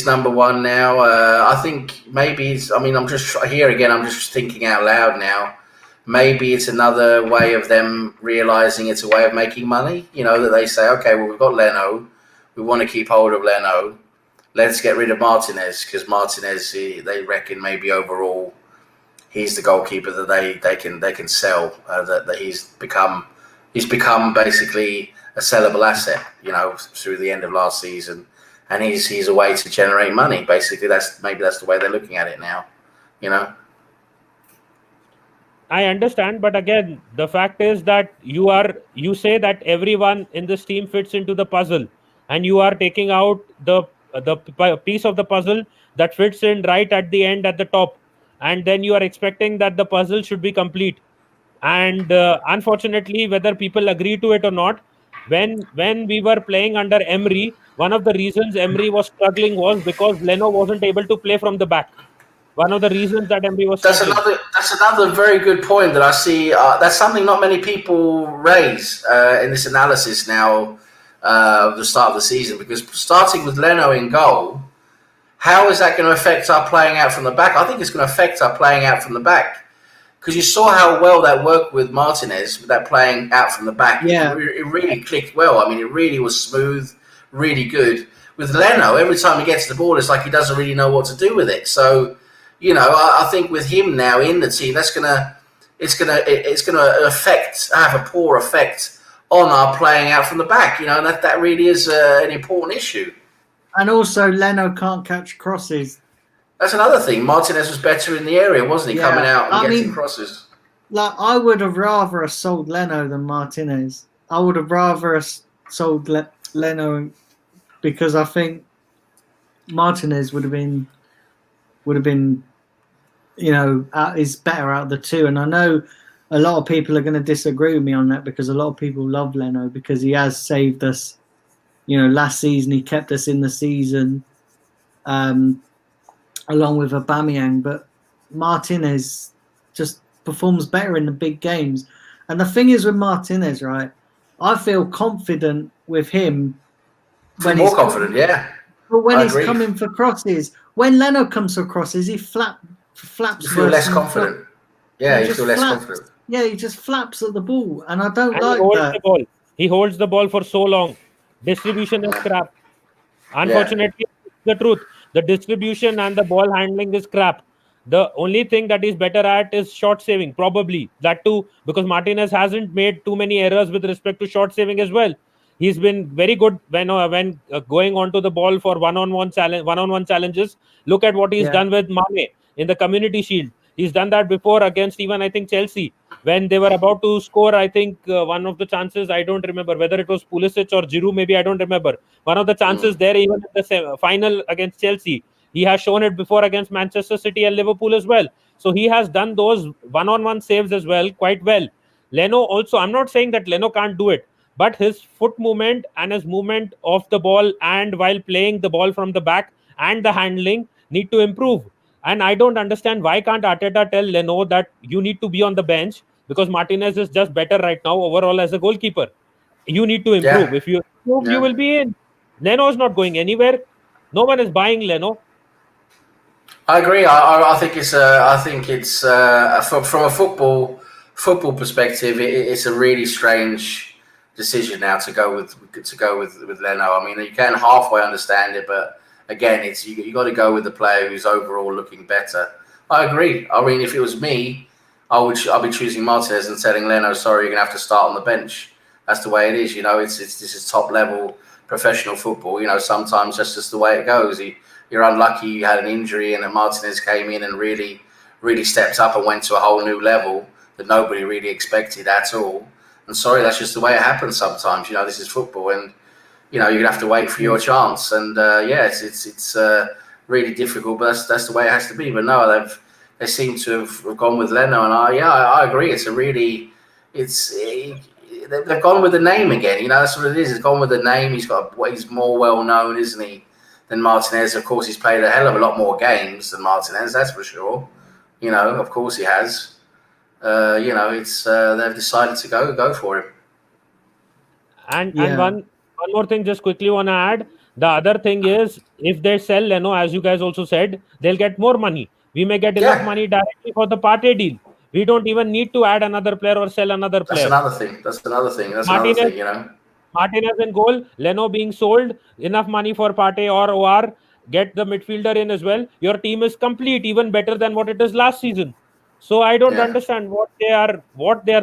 number one now. I think maybe I'm just thinking out loud now. Maybe it's another way of them realizing it's a way of making money. That they say, okay, well, we've got Leno. We want to keep hold of Leno. Let's get rid of Martinez, because Martinez, they reckon maybe overall he's the goalkeeper that they can sell. That he's become basically a sellable asset. Through the end of last season, and he's a way to generate money. Basically, that's the way they're looking at it now. I understand, but again, the fact is that you say that everyone in this team fits into the puzzle, and you are taking out the piece of the puzzle that fits in right at the end at the top, and then you are expecting that the puzzle should be complete. And unfortunately, whether people agree to it or not, when we were playing under Emery, one of the reasons Emery was struggling was because Leno wasn't able to play from the back. One of the reasons that Emery was struggling. That's another very good point that I see. That's something not many people raise in this analysis now of the start of the season, because starting with Leno in goal, how is that going to affect our playing out from the back? I think it's going to affect our playing out from the back, because you saw how well that worked with Martinez, with that playing out from the back. Yeah. It really clicked well. I mean, it really was smooth, really good. With Leno, every time he gets the ball, it's like he doesn't really know what to do with it. So, I think with him now in the team, it's gonna have a poor effect on our playing out from the back. And that really is an important issue. And also, Leno can't catch crosses. That's another thing. Martinez was better in the area, wasn't he? Yeah. Coming out and getting crosses. Like, I would have rather sold Leno than Martinez. I would have rather sold Leno, because I think Martinez would have been is better out of the two. And I know a lot of people are going to disagree with me on that, because a lot of people love Leno because he has saved us. Last season he kept us in the season, along with Aubameyang. But Martinez just performs better in the big games. And the thing is with Martinez, right? I feel confident with him when he's confident, yeah. But when he's coming for crosses, when Leno comes for crosses, he flaps. You feel less confident. Yeah, you feel less confident. Yeah, he just flaps at the ball, and I don't like that. He holds the ball for so long. Distribution is crap. Unfortunately, the truth. The distribution and the ball handling is crap. The only thing that he's better at is short saving, probably. That too, because Martinez hasn't made too many errors with respect to short saving as well. He's been very good when going onto the ball for one-on-one challenges. Look at what he's done with Mane in the Community Shield. He's done that before against even, I think, Chelsea. When they were about to score, I think one of the chances, I don't remember whether it was Pulisic or Giroud, maybe, I don't remember. One of the chances there, even in the final against Chelsea. He has shown it before against Manchester City and Liverpool as well. So he has done those one-on-one saves as well, quite well. Leno also, I'm not saying that Leno can't do it, but his foot movement and his movement of the ball and while playing the ball from the back and the handling need to improve. And I don't understand why can't Arteta tell Leno that you need to be on the bench, because Martinez is just better right now overall as a goalkeeper. You need to improve. Yeah. If you improve, you will be in. Leno is not going anywhere. No one is buying Leno. I agree. I think it's from a football perspective, it's a really strange decision now to go with Leno. I mean, you can halfway understand it, but again, it's you got to go with the player who's overall looking better. I agree. I mean, if it was me, I'll be choosing Martinez and telling Leno, sorry, you're gonna have to start on the bench. That's the way it is. This is top level professional football. Sometimes that's just the way it goes. You're unlucky you had an injury and then Martinez came in and really stepped up and went to a whole new level that nobody really expected at all. And sorry, that's just the way it happens sometimes. This is football, and you're gonna have to wait for your chance. And it's really difficult, but that's the way it has to be. But no, they seem to have gone with Leno, and I agree. They've gone with the name again. That's what it is. It's gone with the name. He's more well known, isn't he, than Martinez? Of course, he's played a hell of a lot more games than Martinez. That's for sure. Of course he has. They've decided to go for him. And one more thing, just quickly want to add. The other thing is, if they sell Leno, as you guys also said, they'll get more money. We may get enough money directly for the Partey deal. We don't even need to add another player or sell another player. That's another thing. Martinez in goal, Leno being sold, enough money for Partey or OR, get the midfielder in as well. Your team is complete, even better than what it is last season. So I don't understand what they are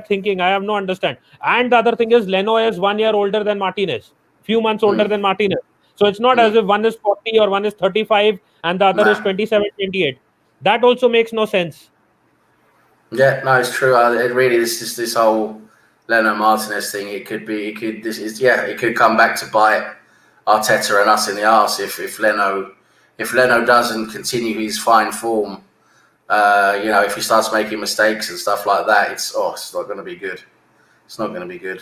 thinking. I have no understand. And the other thing is, Leno is 1 year older than Martinez, few months older than Martinez. So it's not as if one is 40 or one is 35 and the other is 27, 28. That also makes no sense. Yeah, no, it's true. It really is this whole Leno Martinez thing. It could come back to bite Arteta and us in the arse if Leno doesn't continue his fine form. If he starts making mistakes and stuff like that, it's not going to be good. It's not going to be good.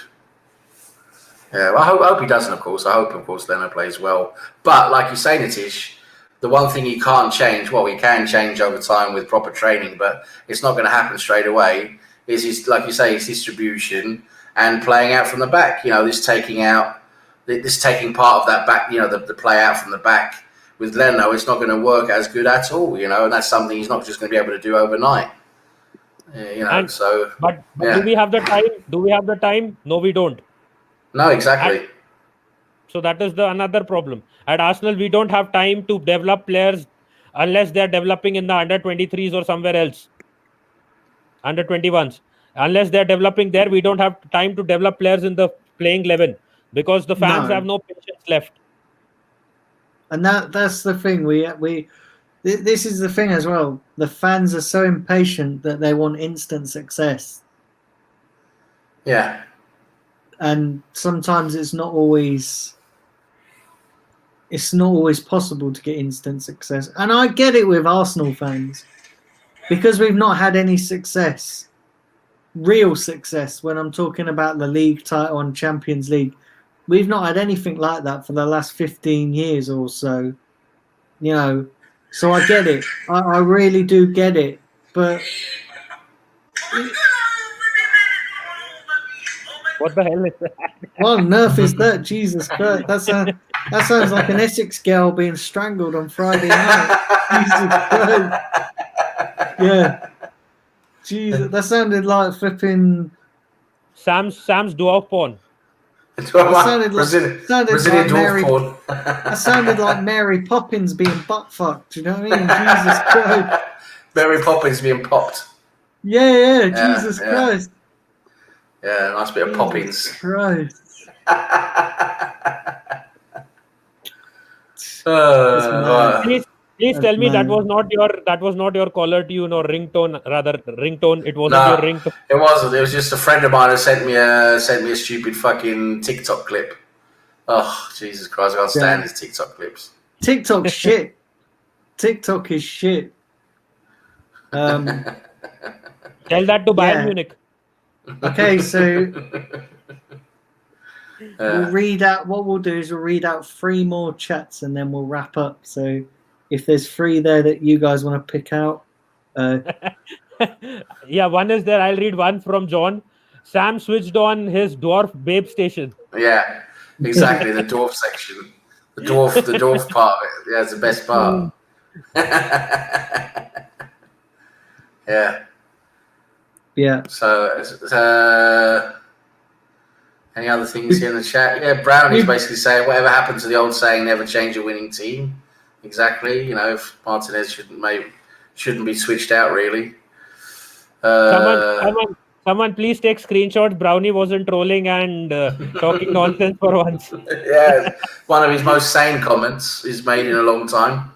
Yeah, well, I hope he doesn't, of course. I hope, of course, Leno plays well. But like you say, Nitish, the one thing he can't change, well, he can change over time with proper training, but it's not going to happen straight away, is his, like you say, his distribution and playing out from the back. This taking part of that back, the play out from the back. With Leno, it's not going to work as good at all, and that's something he's not just going to be able to do overnight. But do we have the time? Do we have the time? No, we don't. No, exactly. So that is another problem. At Arsenal, we don't have time to develop players unless they're developing in the under 23s or somewhere else. Under 21s. Unless they're developing there, we don't have time to develop players in the playing 11 because the fans have no patience left. And that's the thing. This is the thing as well. The fans are so impatient that they want instant success. Yeah. And sometimes it's not always possible to get instant success. And I get it with Arsenal fans because we've not had any success, real success. When I'm talking about the league title and Champions League, we've not had anything like that for the last 15 years or so. So I get it. I really do get it. But what the hell is that? What on earth is that? Jesus Christ. That sounds like an Essex girl being strangled on Friday night. Jesus Christ. Yeah. Jesus, that sounded like flipping Sam's dwarf porn. That sounded like Mary Poppins being butt fucked. You know what I mean? Jesus Christ. Mary Poppins being popped. Yeah, Jesus Christ. Yeah, nice bit of Poppins. Christ. Please tell me that was not your caller tune or ringtone. Rather, ringtone. It wasn't your ringtone. It wasn't. It was just a friend of mine who sent me a stupid fucking TikTok clip. Oh, Jesus Christ! I can't stand these TikTok clips. TikTok's shit. TikTok is shit. Tell that to Bayern Munich. Okay, so we'll read out. What we'll do is we'll read out 3 more chats and then we'll wrap up. So if there's 3 there that you guys want to pick out, yeah, one is there. I'll read one from John. Sam switched on his dwarf babe station. Yeah, exactly. The dwarf section, the dwarf part of it. Yeah, it's the best part. Yeah. Yeah. So, any other things here in the chat? Yeah, Brownie's basically saying whatever happened to the old saying, never change a winning team. Exactly. If Martinez shouldn't be switched out, really. Someone please take screenshots. Brownie wasn't trolling and talking nonsense for once. Yeah, one of his most sane comments he's made in a long time.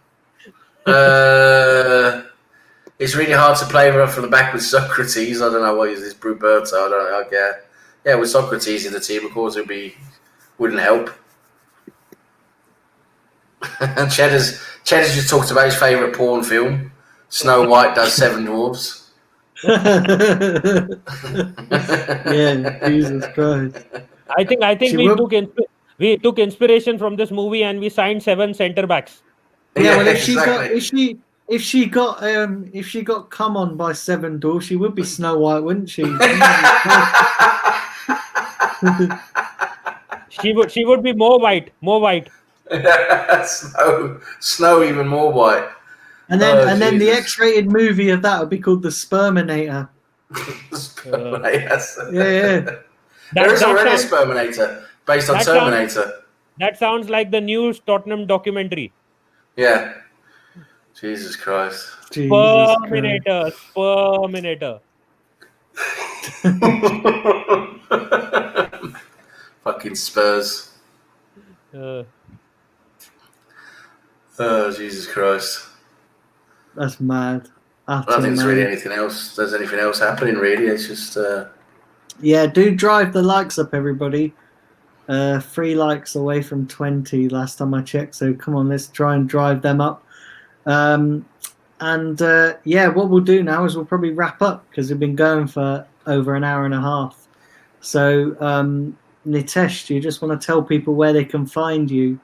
It's really hard to play from the back with Socrates. I don't know what is this Bruberto. I don't know. Yeah, with Socrates in the team, of course, wouldn't help. And Cheddar's just talked about his favourite porn film. Snow White does Seven Dwarfs. Yeah, Jesus Christ. I think we took inspiration from this movie and we signed 7 centre backs. Yeah, well, exactly. if she got come on by Seven Dwarfs, she would be Snow White, wouldn't she? She would be more white. Snow even more white. And then the X-rated movie of that would be called The Sperminator. Yes. Yeah. There is already a Sperminator based on Terminator. That sounds like the new Tottenham documentary. Yeah. Jesus Christ. Sperminator. Fucking Spurs. Oh, Jesus Christ. That's mad. I don't think there's really anything else. There's anything else happening, really. It's just... Yeah, do drive the likes up, everybody. 3 likes away from 20 last time I checked. So come on, let's try and drive them up. Yeah, what we'll do now is we'll probably wrap up because we've been going for over an hour and a half. So, Nitesh, do you just want to tell people where they can find you?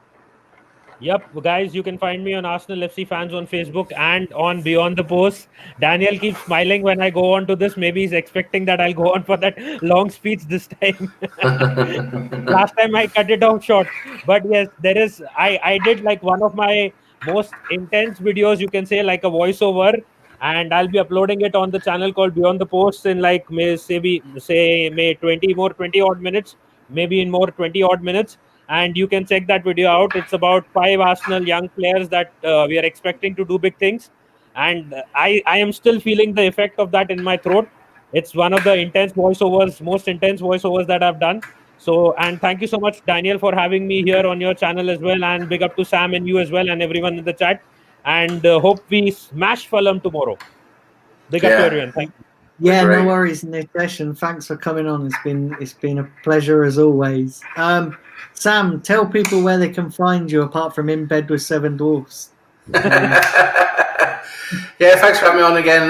Yep, guys, you can find me on Arsenal FC Fans on Facebook and on Beyond the Post. Daniel keeps smiling when I go on to this. Maybe he's expecting that I'll go on for that long speech this time. Last time I cut it off short. But yes, there is. I did like one of my most intense videos, you can say, like a voiceover, and I'll be uploading it on the channel called Beyond the Post in like may 20 odd minutes, maybe in more 20 odd minutes. And you can check that video out. It's about 5 Arsenal young players that we are expecting to do big things. And I am still feeling the effect of that in my throat. It's one of the most intense voiceovers that I've done. So, and thank you so much, Daniel, for having me here on your channel as well. And big up to Sam and you as well and everyone in the chat. And hope we smash Fulham tomorrow. Big up to everyone. Thank you. Yeah, no worries, Nitesh, and thanks for coming on. It's been a pleasure as always. Sam, tell people where they can find you apart from In Bed with Seven Dwarfs. Yeah, thanks for having me on again,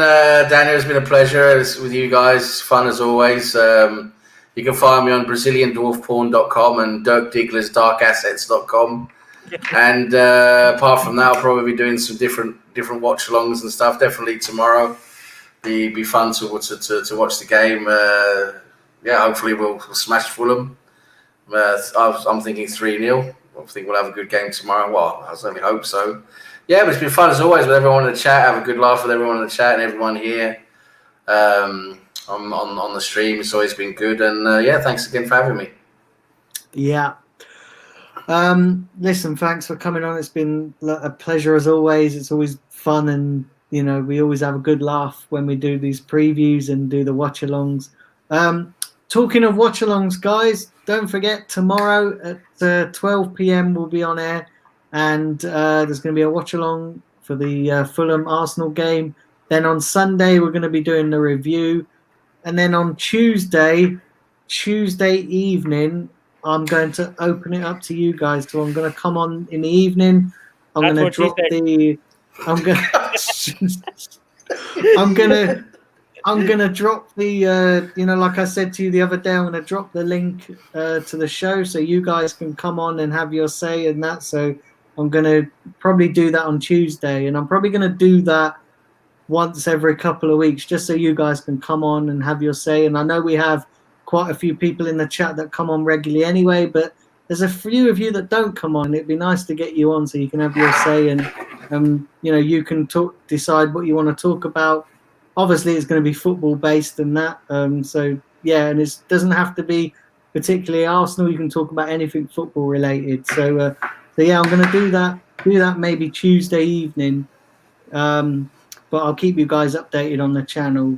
Daniel. It's been a pleasure. It's with you guys. It's fun as always. You can find me on BrazilianDwarfPorn.com and DirkDigglersDarkAssets.com. And apart from that, I'll probably be doing some different watch-alongs and stuff. Definitely tomorrow. Be fun to watch the game. Yeah, hopefully we'll smash Fulham. I'm thinking 3-0. I think we'll have a good game tomorrow. Well, I certainly hope so. Yeah, but it's been fun as always with everyone in the chat. Have a good laugh with everyone in the chat and everyone here on the stream. It's always been good. And yeah, thanks again for having me. Yeah. Listen, thanks for coming on. It's been a pleasure as always. It's always fun, and we always have a good laugh when we do these previews and do the watch-alongs. Talking of watch-alongs, guys, don't forget tomorrow at 12 p.m. we'll be on air, and there's going to be a watch-along for the Fulham Arsenal game. Then on Sunday we're going to be doing the review, and then on Tuesday evening I'm going to open it up to you guys. So I'm going to come on in the evening. I'm going to drop the. I'm going to drop the. Like I said to you the other day, I'm going to drop the link to the show so you guys can come on and have your say in that. So I'm going to probably do that on Tuesday, and I'm probably going to do that once every couple of weeks, just so you guys can come on and have your say. And I know we have quite a few people in the chat that come on regularly anyway, but there's a few of you that don't come on. It'd be nice to get you on so you can have your say, and you can decide what you want to talk about. Obviously it's going to be football based and that, so yeah, and it doesn't have to be particularly Arsenal. You can talk about anything football related. So yeah, I'm going to do that maybe Tuesday evening, but I'll keep you guys updated on the channel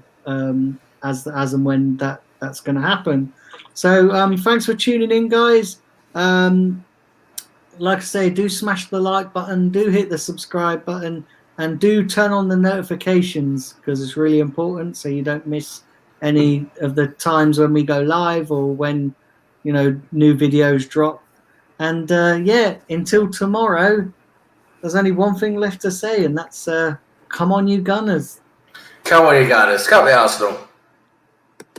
as and when that's going to happen. So thanks for tuning in, guys. Like I say, do smash the like button, do hit the subscribe button, and do turn on the notifications because it's really important so you don't miss any of the times when we go live or when new videos drop. And yeah, until tomorrow, there's only one thing left to say, and that's Come on, you Gunners. Come on, you Gunners. Come the Arsenal.